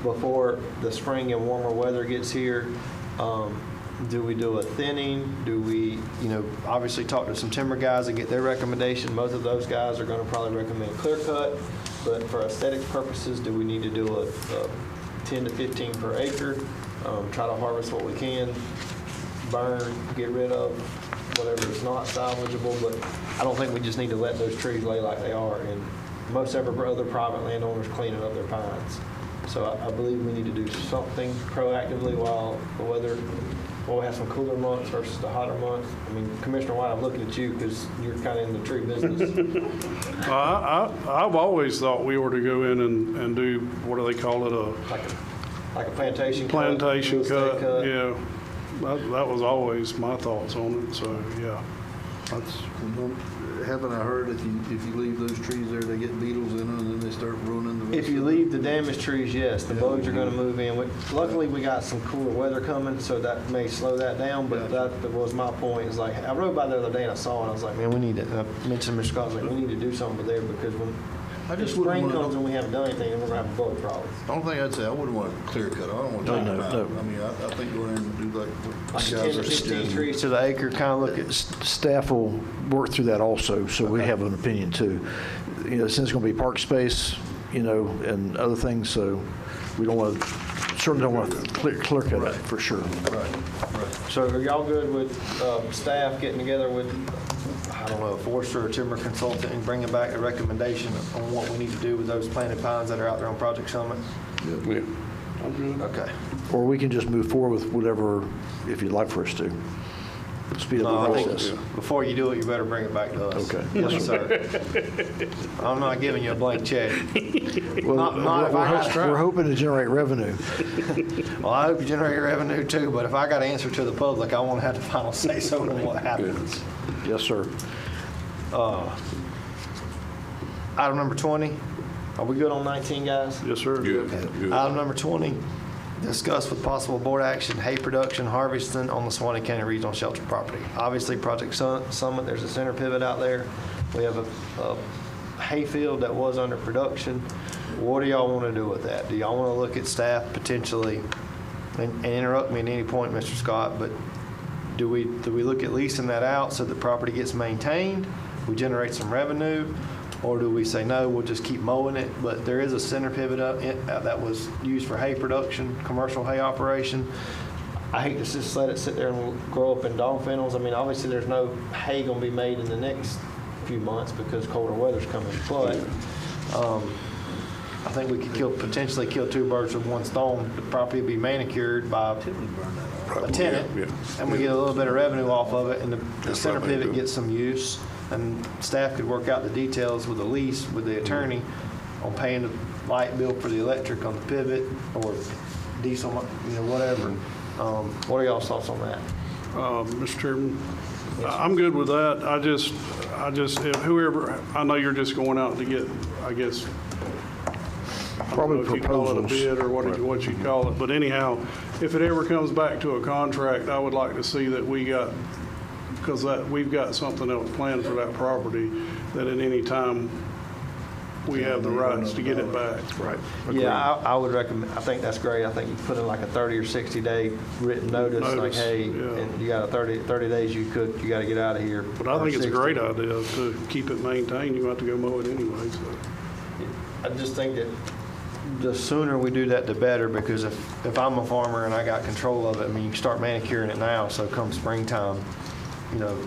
Before the spring and warmer weather gets here, do we do a thinning? Do we, obviously talk to some timber guys and get their recommendation? Both of those guys are going to probably recommend clear cut. But for aesthetic purposes, do we need to do a 10 to 15 per acre? Try to harvest what we can, burn, get rid of whatever is not salvageable. But I don't think we just need to let those trees lay like they are. And most of our other private landowners cleaning up their pines. So I believe we need to do something proactively while we have some cooler months versus the hotter months. I mean, Commissioner White, I'm looking at you because you're kind of in the tree business. I've always thought we were to go in and do, what do they call it, Like a plantation cut. plantation real estate cut? Yeah, that was always my thoughts on it, so, yeah. That's, Haven't I heard if you leave those trees there, they get beetles in them and then they start ruining the rest If you of it? leave the damaged trees, yes, the bugs are going to move in. Luckily, we got some cooler weather coming, so that may slow that down, but that was my point. Is like, I rode by the other day and I saw it, and I was like, man, we need to, and I mentioned to Mr. Scott, I was like, we need to do something there because when spring comes and we haven't done anything, then we're going to have a bug problem. The only thing I'd say, I wouldn't want to clear cut. I don't want to take it out. I mean, I think go in and do like what you 10 guys to are 15 suggesting. trees to the acre, kind of look at. Staff will work through that also, so we have an opinion too. You know, since it's going to be park space, you know, and other things, so we don't want to, certainly don't want to clear cut it for sure. Right. So are y'all good with staff getting together with, I don't know, a forester or timber consultant and bringing back a recommendation on what we need to do with those planted pines that are out there on Project Summit? Yeah. I'm good. Okay. Or we can just move forward with whatever, if you'd like for us to. Speed No, up I the think process. before you do it, you better bring it back to us. Okay. Yes, sir. I'm not giving you a blank check. Well, Not if I gotta try. we're hoping to generate revenue. Well, I hope you generate revenue too, but if I got to answer to the public, I want to have the final say so on what happens. Yes, sir. Item number 20. Are we good on 19, guys? Yes, sir. Good. Item number 20, discuss with possible board action hay production harvesting on the Suwannee County Regional Shelter property. Obviously, Project Summit, there's a center pivot out there. We have a hay field that was under production. What do y'all want to do with that? Do y'all want to look at staff potentially, and interrupt me at any point, Mr. Scott, but do we look at leasing that out so the property gets maintained, we generate some revenue, or do we say, no, we'll just keep mowing it? But there is a center pivot up that was used for hay production, commercial hay operation. I hate to just let it sit there and grow up in dog kennels. I mean, obviously, there's no hay going to be made in the next few months because colder weather's coming. But I think we could potentially kill two birds with one stone. The property would be manicured by a tenant, and we get a little bit of revenue off of it, and the center pivot gets some use. And staff could work out the details with the lease with the attorney on paying the light bill for the electric on the pivot or diesel, whatever. What are y'all's thoughts on that? Mr. Chairman, I'm good with that. I just, if whoever, I know you're just going out to get, I guess, Probably I don't know if you call it a proposals. bid or what you call it, but anyhow, if it ever comes back to a contract, I would like to see that because we've got something else planned for that property, that at any time, we have the rights to get it back. Right. Yeah, I would recommend, I think that's great. I think you put in like a 30 or 60-day written notice, like, hey, and you got a 30 days you got to get out of here. But I think it's a 60. great idea to keep it maintained. You have to go mow it anyway, so. I just think that the sooner we do that, the better, because if I'm a farmer and I got control of it, I mean, you can start manicuring it now, so come springtime,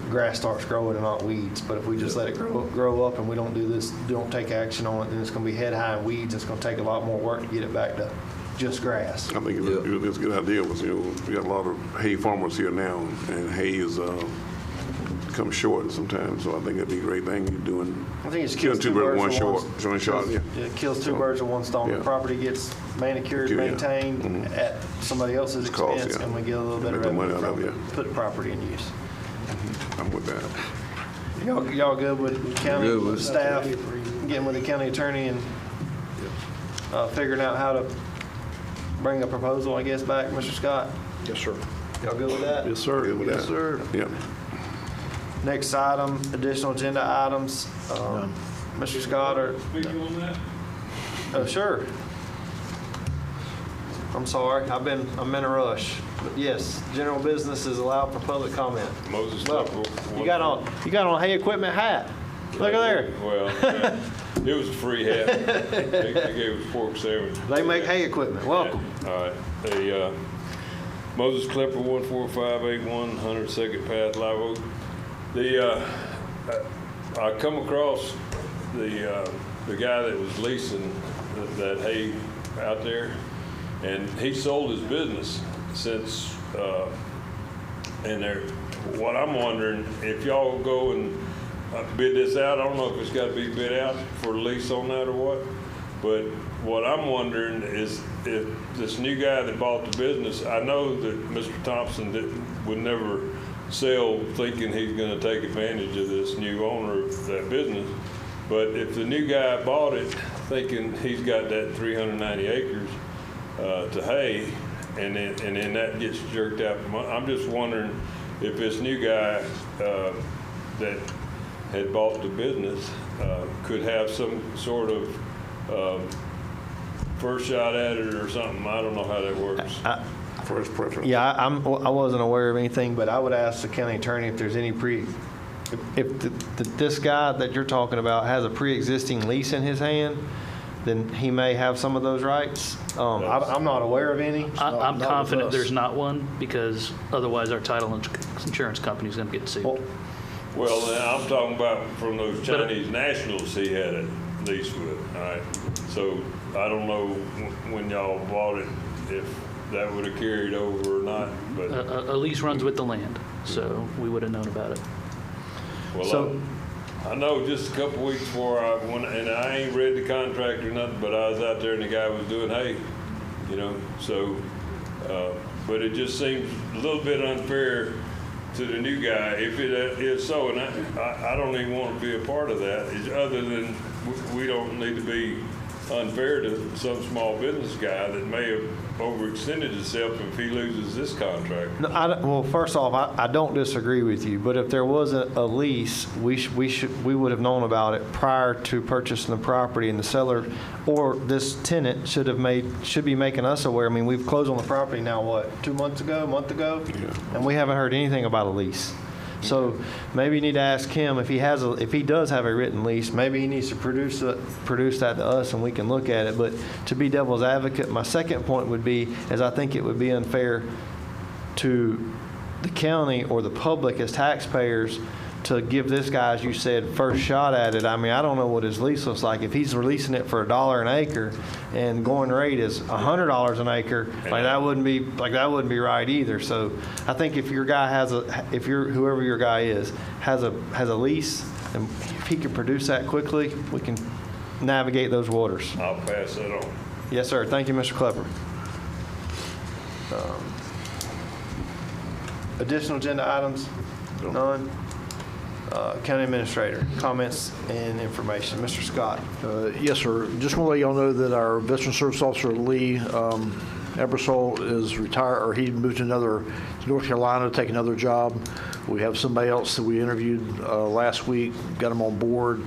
grass starts growing and not weeds. But if we just let it grow up and we don't do this, don't take action on it, then it's going to be head high in weeds. It's going to take a lot more work to get it back to just grass. I think it's a good idea. We got a lot of hay farmers here now, and hay is come short sometimes. So I think it'd be a great thing you're doing. I think it's killing two birds with one shot. Yeah. It kills two birds with one stone. Yeah. The property gets manicured, Yeah. maintained at somebody else's Cost, expense, yeah. and we get a little bit Make of the revenue money out from of it. Put the property in use. I'm with that. Y'all good with county Good with it. staff, getting with the county attorney and figuring out how to bring a proposal, I guess, back, Mr. Scott? Yes, sir. Y'all good with that? Yes, sir. Good with that. Yes, sir. Yeah. Next item, additional agenda items. Mr. Scott or? Speaking on that? Oh, sure. I'm sorry, I'm in a rush. But yes, general business is allowed for public comment. Moses Well, Tucker. you got on a hay equipment hat. Look at there. Well, it was a free hat. They gave us pork sandwich. They make hay equipment. Welcome. All right. The Moses Clipper 14581 102nd Path, Live Oak. I come across the guy that was leasing that hay out there, and he sold his business since, and what I'm wondering, if y'all go and bid this out, I don't know if it's got to be bid out for lease on that or what, but what I'm wondering is if this new guy that bought the business, I know that Mr. Thompson would never sell thinking he's going to take advantage of this new owner of that business, but if the new guy bought it thinking he's got that 390 acres to hay, and then that gets jerked out, I'm just wondering if this new guy that had bought the business could have some sort of first shot at it or something. I don't know how that works. First preference. Yeah, I wasn't aware of anything, but I would ask the county attorney if there's any if this guy that you're talking about has a pre-existing lease in his hand, then he may have some of those rights. I'm not aware of any. I'm confident there's not one, because otherwise our title insurance company is going to get sued. Well, I'm talking about from those Chinese nationals he had a lease with, all right? So I don't know when y'all bought it, if that would have carried over or not, but. A lease runs with the land, so we would have known about it. Well, So- I know just a couple weeks before and I ain't read the contract or nothing, but I was out there and the guy was doing hay, so, but it just seems a little bit unfair to the new guy, if it is so, and I don't even want to be a part of that, other than we don't need to be unfair to some small business guy that may have overextended himself if he loses this contract. No, well, first off, I don't disagree with you, but if there was a lease, we would have known about it prior to purchasing the property, and the seller or this tenant should be making us aware. I mean, we've closed on the property now, what, 2 months ago, a month ago? Yeah. And we haven't heard anything about a lease. So maybe you need to ask him if he does have a written lease, maybe he needs to produce that to us and we can look at it. But to be devil's advocate, my second point would be, is I think it would be unfair to the county or the public as taxpayers to give this guy, as you said, first shot at it. I mean, I don't know what his lease looks like. If he's releasing it for $1 an acre and going rate is $100 an acre, that wouldn't be right either. So I think if your guy whoever your guy is, has a lease, and if he can produce that quickly, we can navigate those waters. I'll pass that on. Yes, sir. Thank you, Mr. Klepper. Additional agenda items? None? County Administrator, comments and information. Mr. Scott. Yes, sir. Just want to let y'all know that our Veteran Service Officer, Lee Ebersol, is retired, or he moved to North Carolina to take another job. We have somebody else that we interviewed last week, got them on board.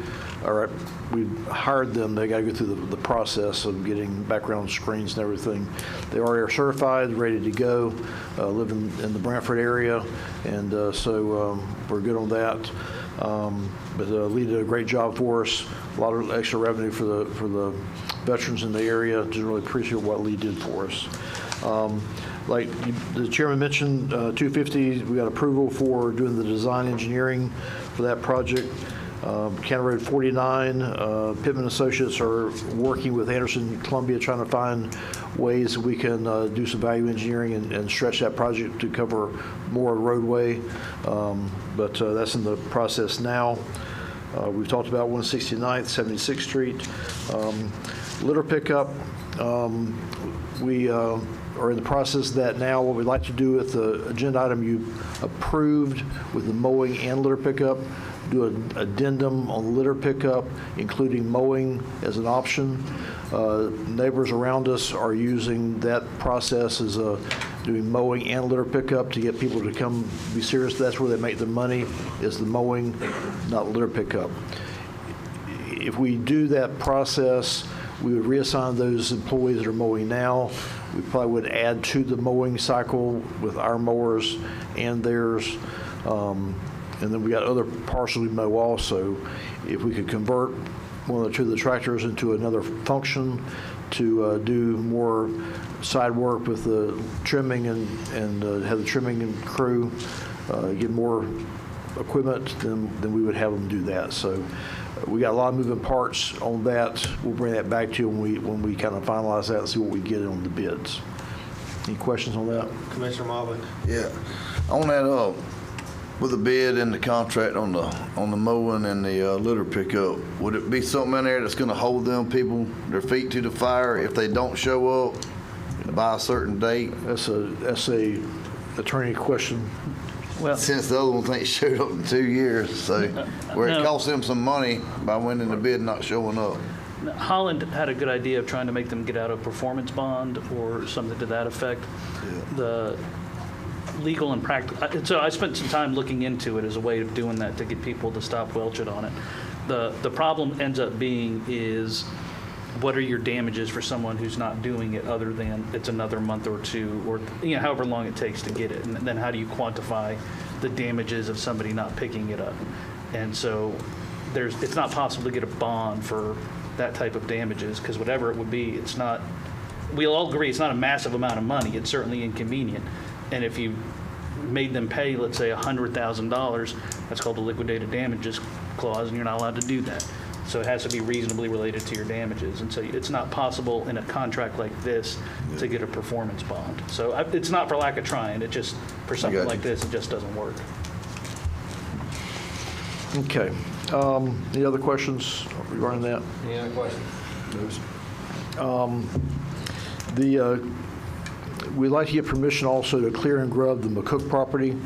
All right, we hired them. They got to go through the process of getting background screens and everything. They already are certified, ready to go, live in the Brantford area, and so we're good on that. But Lee did a great job for us. A lot of extra revenue for the veterans in the area. Just really appreciate what Lee did for us. Like the chairman mentioned, 250, we got approval for doing the design engineering for that project. County Road 49, Pittman Associates are working with Anderson Columbia trying to find ways that we can do some value engineering and stretch that project to cover more roadway, but that's in the process now. We've talked about 169th, 76th Street. Litter pickup, we are in the process of that now. What we'd like to do with the agenda item you approved with the mowing and litter pickup, do an addendum on litter pickup, including mowing as an option. Neighbors around us are using that process as doing mowing and litter pickup to get people to come be serious. That's where they make their money, is the mowing, not litter pickup. If we do that process, we would reassign those employees that are mowing now. We probably would add to the mowing cycle with our mowers and theirs. And then we got other parcels we mow also. If we could convert one or two of the tractors into another function to do more side work with the trimming and have the trimming and crew get more equipment, then we would have them do that. So We got a lot of moving parts on that. We'll bring that back to you when we kind of finalize that and see what we get on the bids. Any questions on that? Commissioner Mobley? Yeah. On that, with the bid and the contract on the mowing and the litter pickup, would it be something in there that's gonna hold them people, their feet to the fire if they don't show up by a certain date? That's a attorney question. Well, Since the other ones ain't showed up in 2 years, so where it No. costs them some money by winning the bid and not showing up. Holland had a good idea of trying to make them get out a performance bond or something to that effect. The legal and practical, so I spent some time looking into it as a way of doing that to get people to stop welching on it. The problem ends up being is, what are your damages for someone who's not doing it other than it's another month or two, or however long it takes to get it, and then how do you quantify the damages of somebody not picking it up? And so it's not possible to get a bond for that type of damages, because whatever it would be, it's not, we'll all agree it's not a massive amount of money. It's certainly inconvenient. And if you made them pay, let's say, $100,000, that's called the liquidated damages clause, and you're not allowed to do that. So it has to be reasonably related to your damages. And so it's not possible in a contract like this to get a performance bond. So it's not for lack of trying. It just, for something like this, it just doesn't work. Okay. Any other questions regarding that? Any other questions? We'd like to get permission also to clear and grub the McCook property.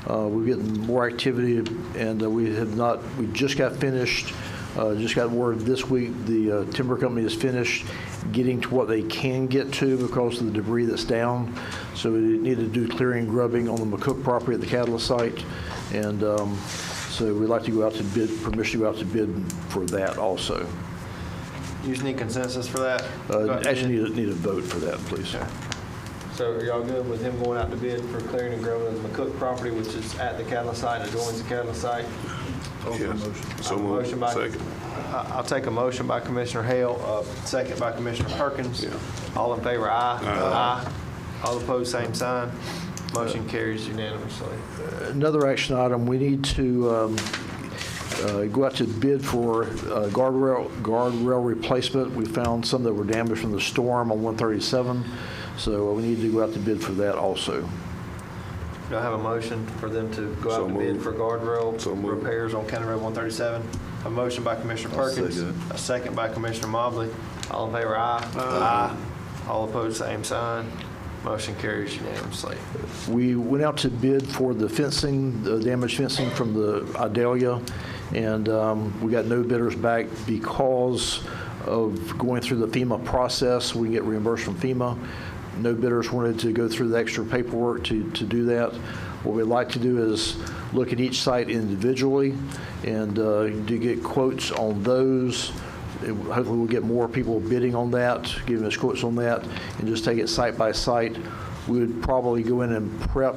We're getting more activity, and we just got finished, just got word this week, the timber company is finished getting to what they can get to because of the debris that's down. So we need to do clearing and grubbing on the McCook property at the catalyst site. And so we'd like to go out to bid, permission to go out to bid for that also. You just need consensus for that? Actually need a vote for that, please. Okay. So are y'all good with him going out to bid for clearing and grubbing of the McCook property, which is at the catalyst site, adjoins the catalyst site? Yes. So moved. Second. I'll take a motion by Commissioner Hale, second by Commissioner Perkins. Yeah. All in favor, aye. Aye. All opposed, same sign. Motion carries unanimously. Another action item, we need to go out to bid for guardrail replacement. We found some that were damaged from the storm on 137, so we need to go out to bid for that also. Do I have a motion for them to go out to bid for guardrail repairs on County Road 137? A motion by Commissioner Perkins, a second by Commissioner Mobley. All in favor, aye. Aye. All opposed, same sign. Motion carries unanimously. We went out to bid for the fencing, the damaged fencing from the Idalia, and we got no bidders back because of going through the FEMA process. We get reimbursed from FEMA. No bidders wanted to go through the extra paperwork to do that. What we'd like to do is look at each site individually and to get quotes on those. Hopefully we'll get more people bidding on that, giving us quotes on that, and just take it site by site. We would probably go in and prep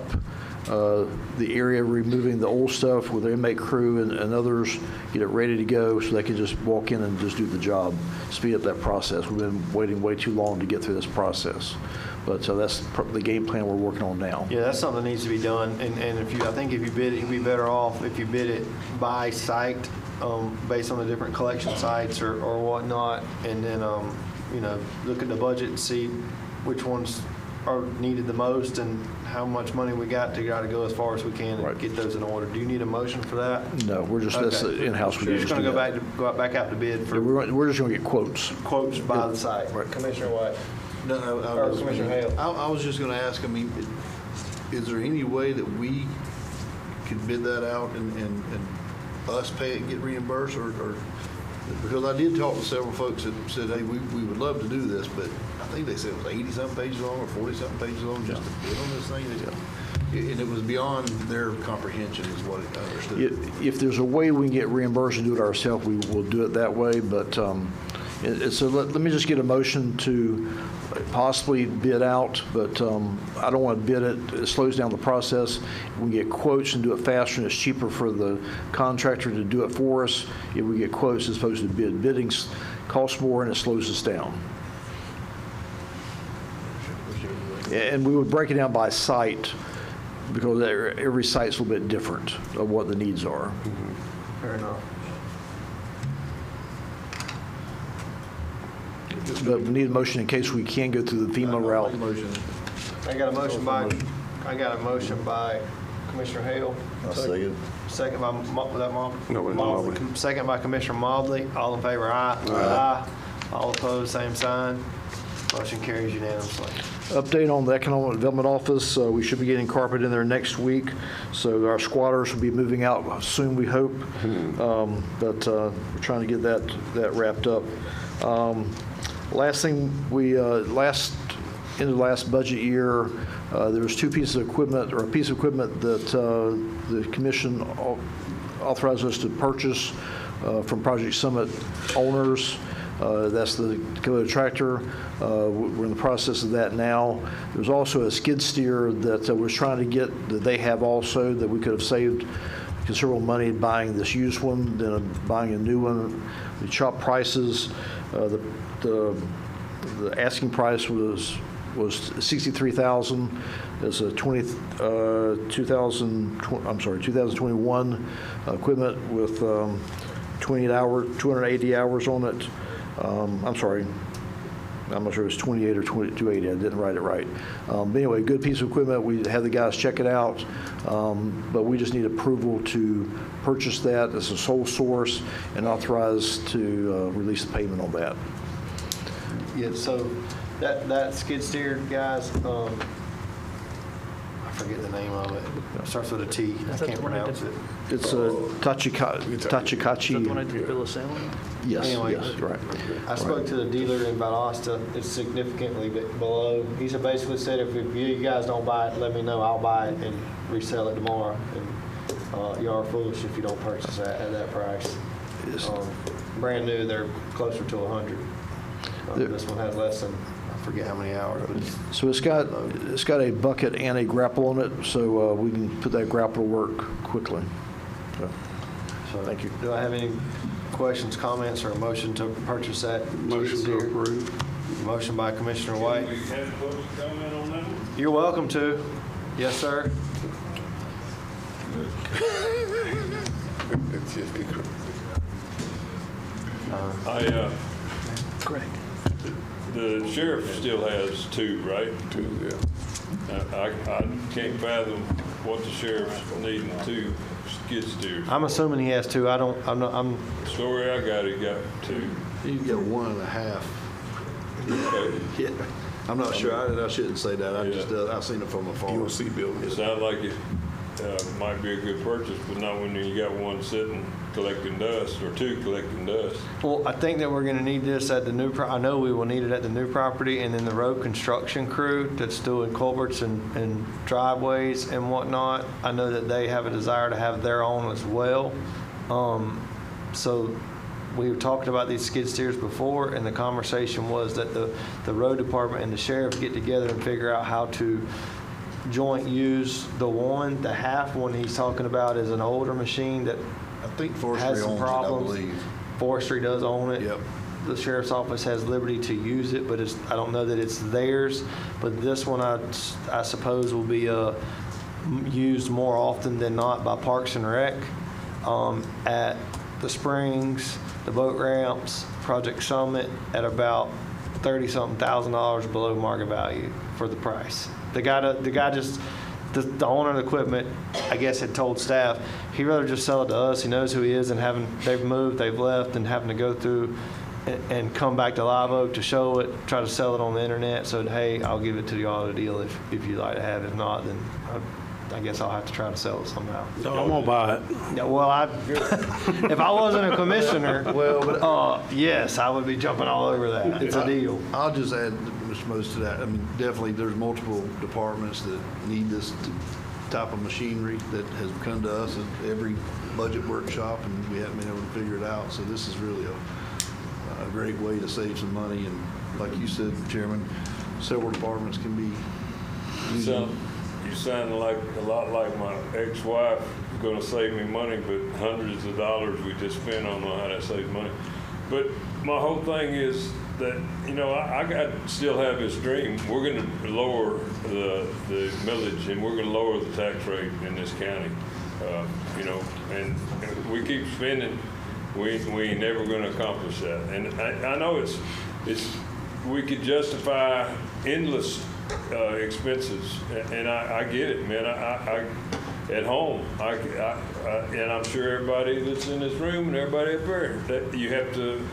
the area, removing the old stuff with the inmate crew and others, get it ready to go so they can just walk in and just do the job, speed up that process. We've been waiting way too long to get through this process. But that's the game plan we're working on now. Yeah, that's something that needs to be done. And I think if you bid it, you'd be better off if you bid it by site, based on the different collection sites or whatnot, and then look at the budget and see which ones are needed the most and how much money we got to go as far as we can and get those in order. Do you need a motion for that? No, we're just that's in-house. We're just going to go back out to bid for. Yeah, we're just going to get quotes. Quotes by the site. Right. Commissioner White. No, Commissioner Hale. I was just going to ask. I mean, is there any way that we could bid that out and us pay it and get reimbursed, or because I did talk to several folks that said, hey, we would love to do this, but I think they said it was 80-something pages long or 40-something pages long just to bid on this thing. And it was beyond their comprehension is what I understood. If there's a way we can get reimbursed and do it ourselves, we will do it that way. But so let me just get a motion to possibly bid out, but I don't want to bid it. It slows down the process. We can get quotes and do it faster, and it's cheaper for the contractor to do it for us if we get quotes as opposed to bid. Bidding costs more and it slows us down. And we would break it down by site because every site's a little bit different of what the needs are. Fair enough. but we need a motion in case we can go through the FEMA route. I got a motion by Commissioner Hale. I'll second. Second by, was that No, it was Mobley. Second by Commissioner Mobley. All in favor, aye. Aye. All opposed, same sign. Motion carries unanimously. Update on the Economic Development Office. We should be getting carpet in there next week, so our squatters will be moving out soon, we hope. But we're trying to get that wrapped up. Last thing, in the last budget year, there was two pieces of equipment, or a piece of equipment that the commission authorized us to purchase from Project Summit owners. That's the Kubota tractor. We're in the process of that now. There's also a skid steer that we're trying to get, that they have also, that we could have saved considerable money buying this used one than buying a new one. We chopped prices. The asking price was $63,000. It's a 2021 equipment with 280 hours on it. I'm sorry, I'm not sure it was 28 or 280. I didn't write it right. But anyway, good piece of equipment. We had the guys check it out, but we just need approval to purchase that as a sole source and authorize to release the payment on that. Yeah, so that skid steer, guys, I forget the name of it. It starts with a T. I can't pronounce it. It's a Tachikachi. Is that the one I did bill of sale on? Yes, Anyway, yes, right. I spoke to the dealer in Valdosta. It's significantly below. He said basically said if you guys don't buy it, let me know. I'll buy it and resell it tomorrow. And you are foolish if you don't purchase that at that price. Brand new, they're closer to 100. This one has less than, I forget how many hours. But So it's got a bucket and a grapple on it, so we can put that grapple to work quickly. So, thank you. Do I have any questions, comments, or a motion to purchase that? Motion to approve. Motion by Commissioner White. We have a public comment on that one? You're welcome to. Yes, sir. Greg. The sheriff still has two, right? Two, yeah. I can't fathom what the sheriff's needing two skid steers. I'm assuming he has two. I'm Story I got, he got two. You can get 1.5. Okay. Yeah. I'm not sure. I shouldn't say that. I've seen it from afar. You will see building. It sounds like it might be a good purchase, but not when you got one sitting collecting dust or two collecting dust. Well, I think that we're going to need this at the new, I know we will need it at the new property, and then the road construction crew that's doing culverts and driveways and whatnot. I know that they have a desire to have their own as well. So we've talked about these skid steers before, and the conversation was that the road department and the sheriff get together and figure out how to joint use the half one he's talking about is an older machine that I think Forestry has some owns it, I problems. believe. Forestry does own it. Yep. The sheriff's office has liberty to use it, but I don't know that it's theirs. But this one, I suppose, will be used more often than not by Parks and Rec at the Springs, the boat ramps, Project Summit, at about $30-something thousand below market value for the price. The owner of the equipment, I guess, had told staff he'd rather just sell it to us. He knows who he is, and they've moved, they've left, and having to go through and come back to Live Oak to show it, try to sell it on the internet. So, hey, I'll give it to y'all at a deal if you'd like to have it. If not, then I guess I'll have to try to sell it somehow. So I'm gonna buy it. Yeah, well, if I wasn't a commissioner, yes, I would be jumping all over that. It's a deal. I'll just add, Mr. Mose, to that. I mean, definitely, there's multiple departments that need this type of machinery that has come to us at every budget workshop, and we haven't been able to figure it out. So this is really a great way to save some money. And like you said, Chairman, several departments can be using. You sound like a lot like my ex-wife. Is going to save me money, but hundreds of dollars we just spent on how that saves money. But my whole thing is that, I still have this dream. We're going to lower the millage, and we're going to lower the tax rate in this county. And we keep spending. We ain't never going to accomplish that. And I know it's we could justify endless expenses, and I get it, man. I at home, and I'm sure everybody that's in this room and everybody up there, that you have to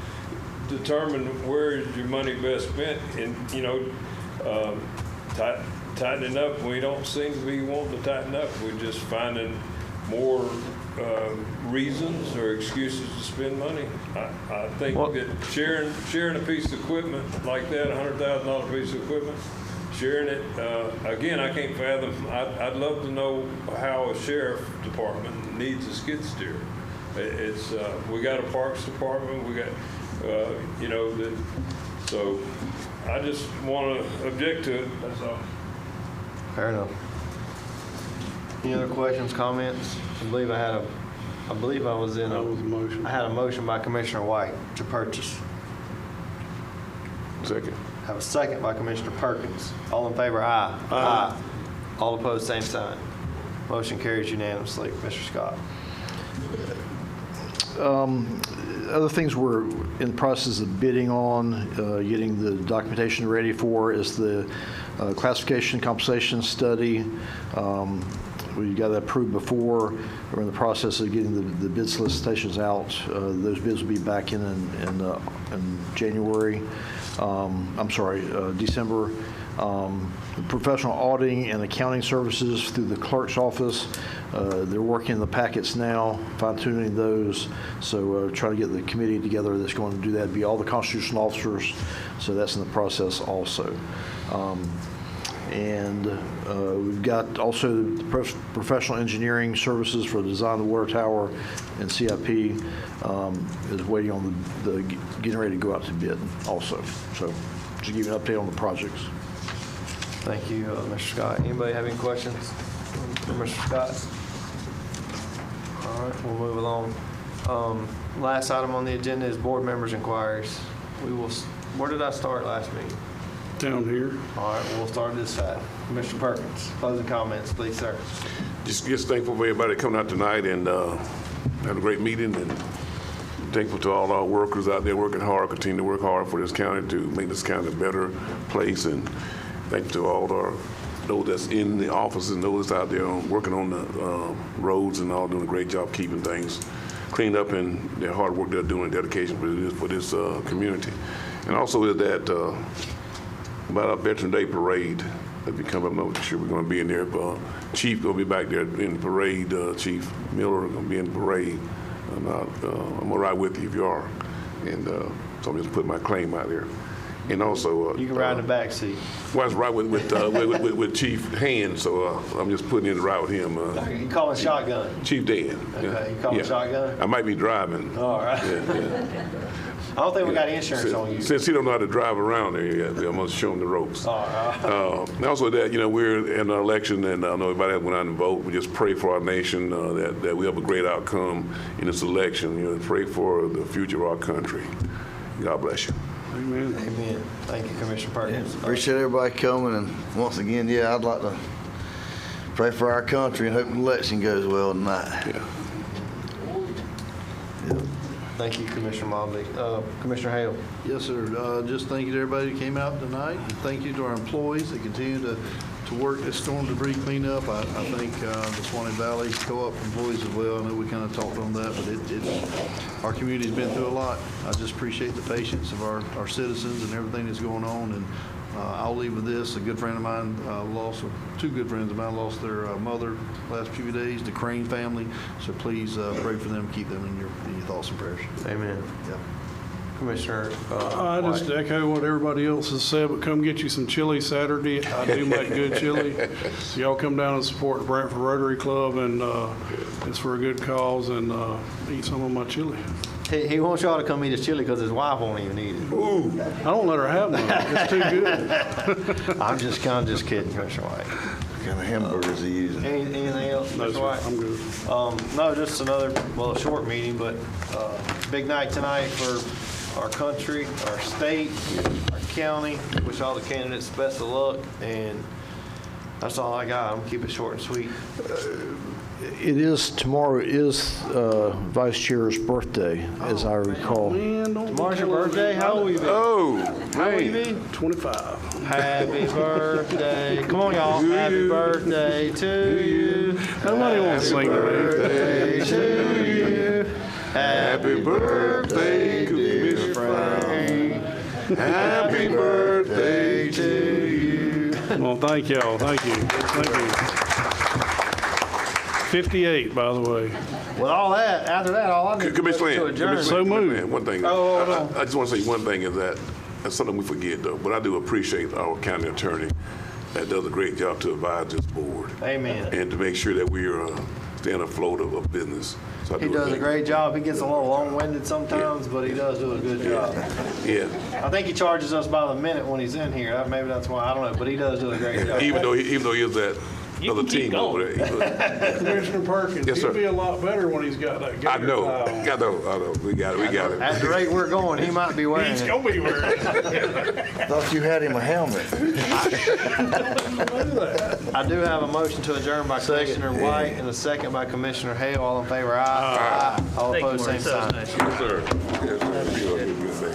determine where is your money best spent, and tightening up. We don't seem to be wanting to tighten up. We're just finding more reasons or excuses to spend money. I think that sharing a piece of equipment like that, $100,000 piece of equipment, sharing it, again, I can't fathom. I'd love to know how a sheriff department needs a skid steer. It's we got a parks department, we got so I just want to object to it. That's all. Fair enough. Any other questions, comments? I believe I was in That was a motion. I had a motion by Commissioner White to purchase. Second. Have a second by Commissioner Perkins. All in favor, aye. Aye. All opposed, same sign. Motion carries unanimously. Mr. Scott. Other things we're in the process of bidding on, getting the documentation ready for, is the classification compensation study. We got that approved before. We're in the process of getting the bid solicitations out. Those bids will be back in January. December. Professional auditing and accounting services through the clerk's office. They're working the packets now, fine-tuning those. So trying to get the committee together that's going to do that. It'd be all the constitutional officers. So that's in the process also. We've got also the professional engineering services for the design of the water tower, and CIP is waiting on the getting ready to go out to bid also. So just give you an update on the projects. Thank you, Mr. Scott. Anybody have any questions for Mr. Scott? All right, we'll move along. Last item on the agenda is board members' inquiries. Where did I start last meeting? Down here. All right, we'll start this side. Mr. Perkins, closing comments, please, sir. Just thankful for everybody coming out tonight and had a great meeting, and thankful to all our workers out there working hard, continue to work hard for this county to make this county a better place, and thank you to all those that's in the offices and those out there working on the roads and all, doing a great job keeping things cleaned up, and their hard work they're doing, dedication for this community. And also is that about our Veteran Day parade that we come up, I'm sure we're going to be in there. Chief going to be back there in the parade. Chief Miller going to be in the parade. I'm going to ride with you if you are. And so I'm just putting my claim out there. And also, you can ride in the back seat. Well, I was riding with Chief Hand, so I'm just putting in the ride with him. You call him shotgun? Chief Dan. Okay, you call him shotgun? I might be driving. All right. Yeah. I don't think we got insurance on you. Since he don't know how to drive around there yet, I'm going to show him the ropes. All right. And also that, we're in an election, and I know everybody went out and vote. We just pray for our nation that we have a great outcome in this election. Pray for the future of our country. God bless you. Amen. Amen. Thank you, Commissioner Perkins. Appreciate everybody coming, and once again, I'd like to pray for our country and hope the election goes well tonight. Yeah. Thank you, Commissioner Mobley. Commissioner Hale. Yes, sir. Just thank you to everybody who came out tonight, and thank you to our employees that continue to work this storm debris cleanup. I think the Suwannee Valley Co-op employees as well. I know we kind of talked on that, but our community's been through a lot. I just appreciate the patience of our citizens and everything that's going on. And I'll leave with this. A good friend of mine two good friends of mine lost their mother last few days, the Crane family. So please pray for them, keep them in your thoughts and prayers. Amen. Yeah. Commissioner I just echo what everybody else has said, but come get you some chili Saturday. I do make good chili. So y'all come down and support the Brantford Rotary Club, and it's for a good cause, and eat some of my chili. He wants y'all to come eat his chili because his wife won't even eat it. Ooh. I don't let her have none. It's too good. I'm just kidding, Commissioner White. What kind of hamburgers are you using? Anything else, No, Mr. sir, White? I'm good. No, just another, a short meeting, but big night tonight for our country, our state, our county. Wish all the candidates best of luck. And That's all I got. I'm gonna keep it short and sweet. Tomorrow is Vice Chair's birthday, as I recall. Man, don't Tomorrow's your birthday? How old you be? Oh, How old you man. be? 25. Happy birthday. Come on, y'all. Happy birthday to you. Nobody wants to sing to Birthday to you. Happy birthday, Commissioner Frank. Happy birthday to you. me. Well, thank y'all. Thank you. Thank you. 58, by the way. With all that, after that, all I need to Commissioner to Lynn, adjourn. So moved. Commissioner Lynn, one thing. Oh, hold on. I just want to say one thing is that, that's something we forget though, but I do appreciate our county attorney that does a great job to advise this board. Amen. And to make sure that we are staying afloat of business. So I He do does a think- great job. He gets a little long-winded sometimes, but he does do a good job. Yeah, I think he charges us by the minute when he's in here. Maybe that's why, I don't know, but he does do a great job. even though he is that You other can keep team going. over there. Commissioner Perkins, Yes, he'll sir. be a lot better when he's got that I gator know, tie on. I know, we got it. At the rate we're going, he might be wearing He's it. going to be wearing it. Thought you had him a helmet. I do have a motion to adjourn by Commissioner White and a second by Commissioner Hale. All in favor, aye. Aye. All Thank you, opposed, same Maurice. That was sign. nice. Yes, sir. Yes, sir. You are a good man.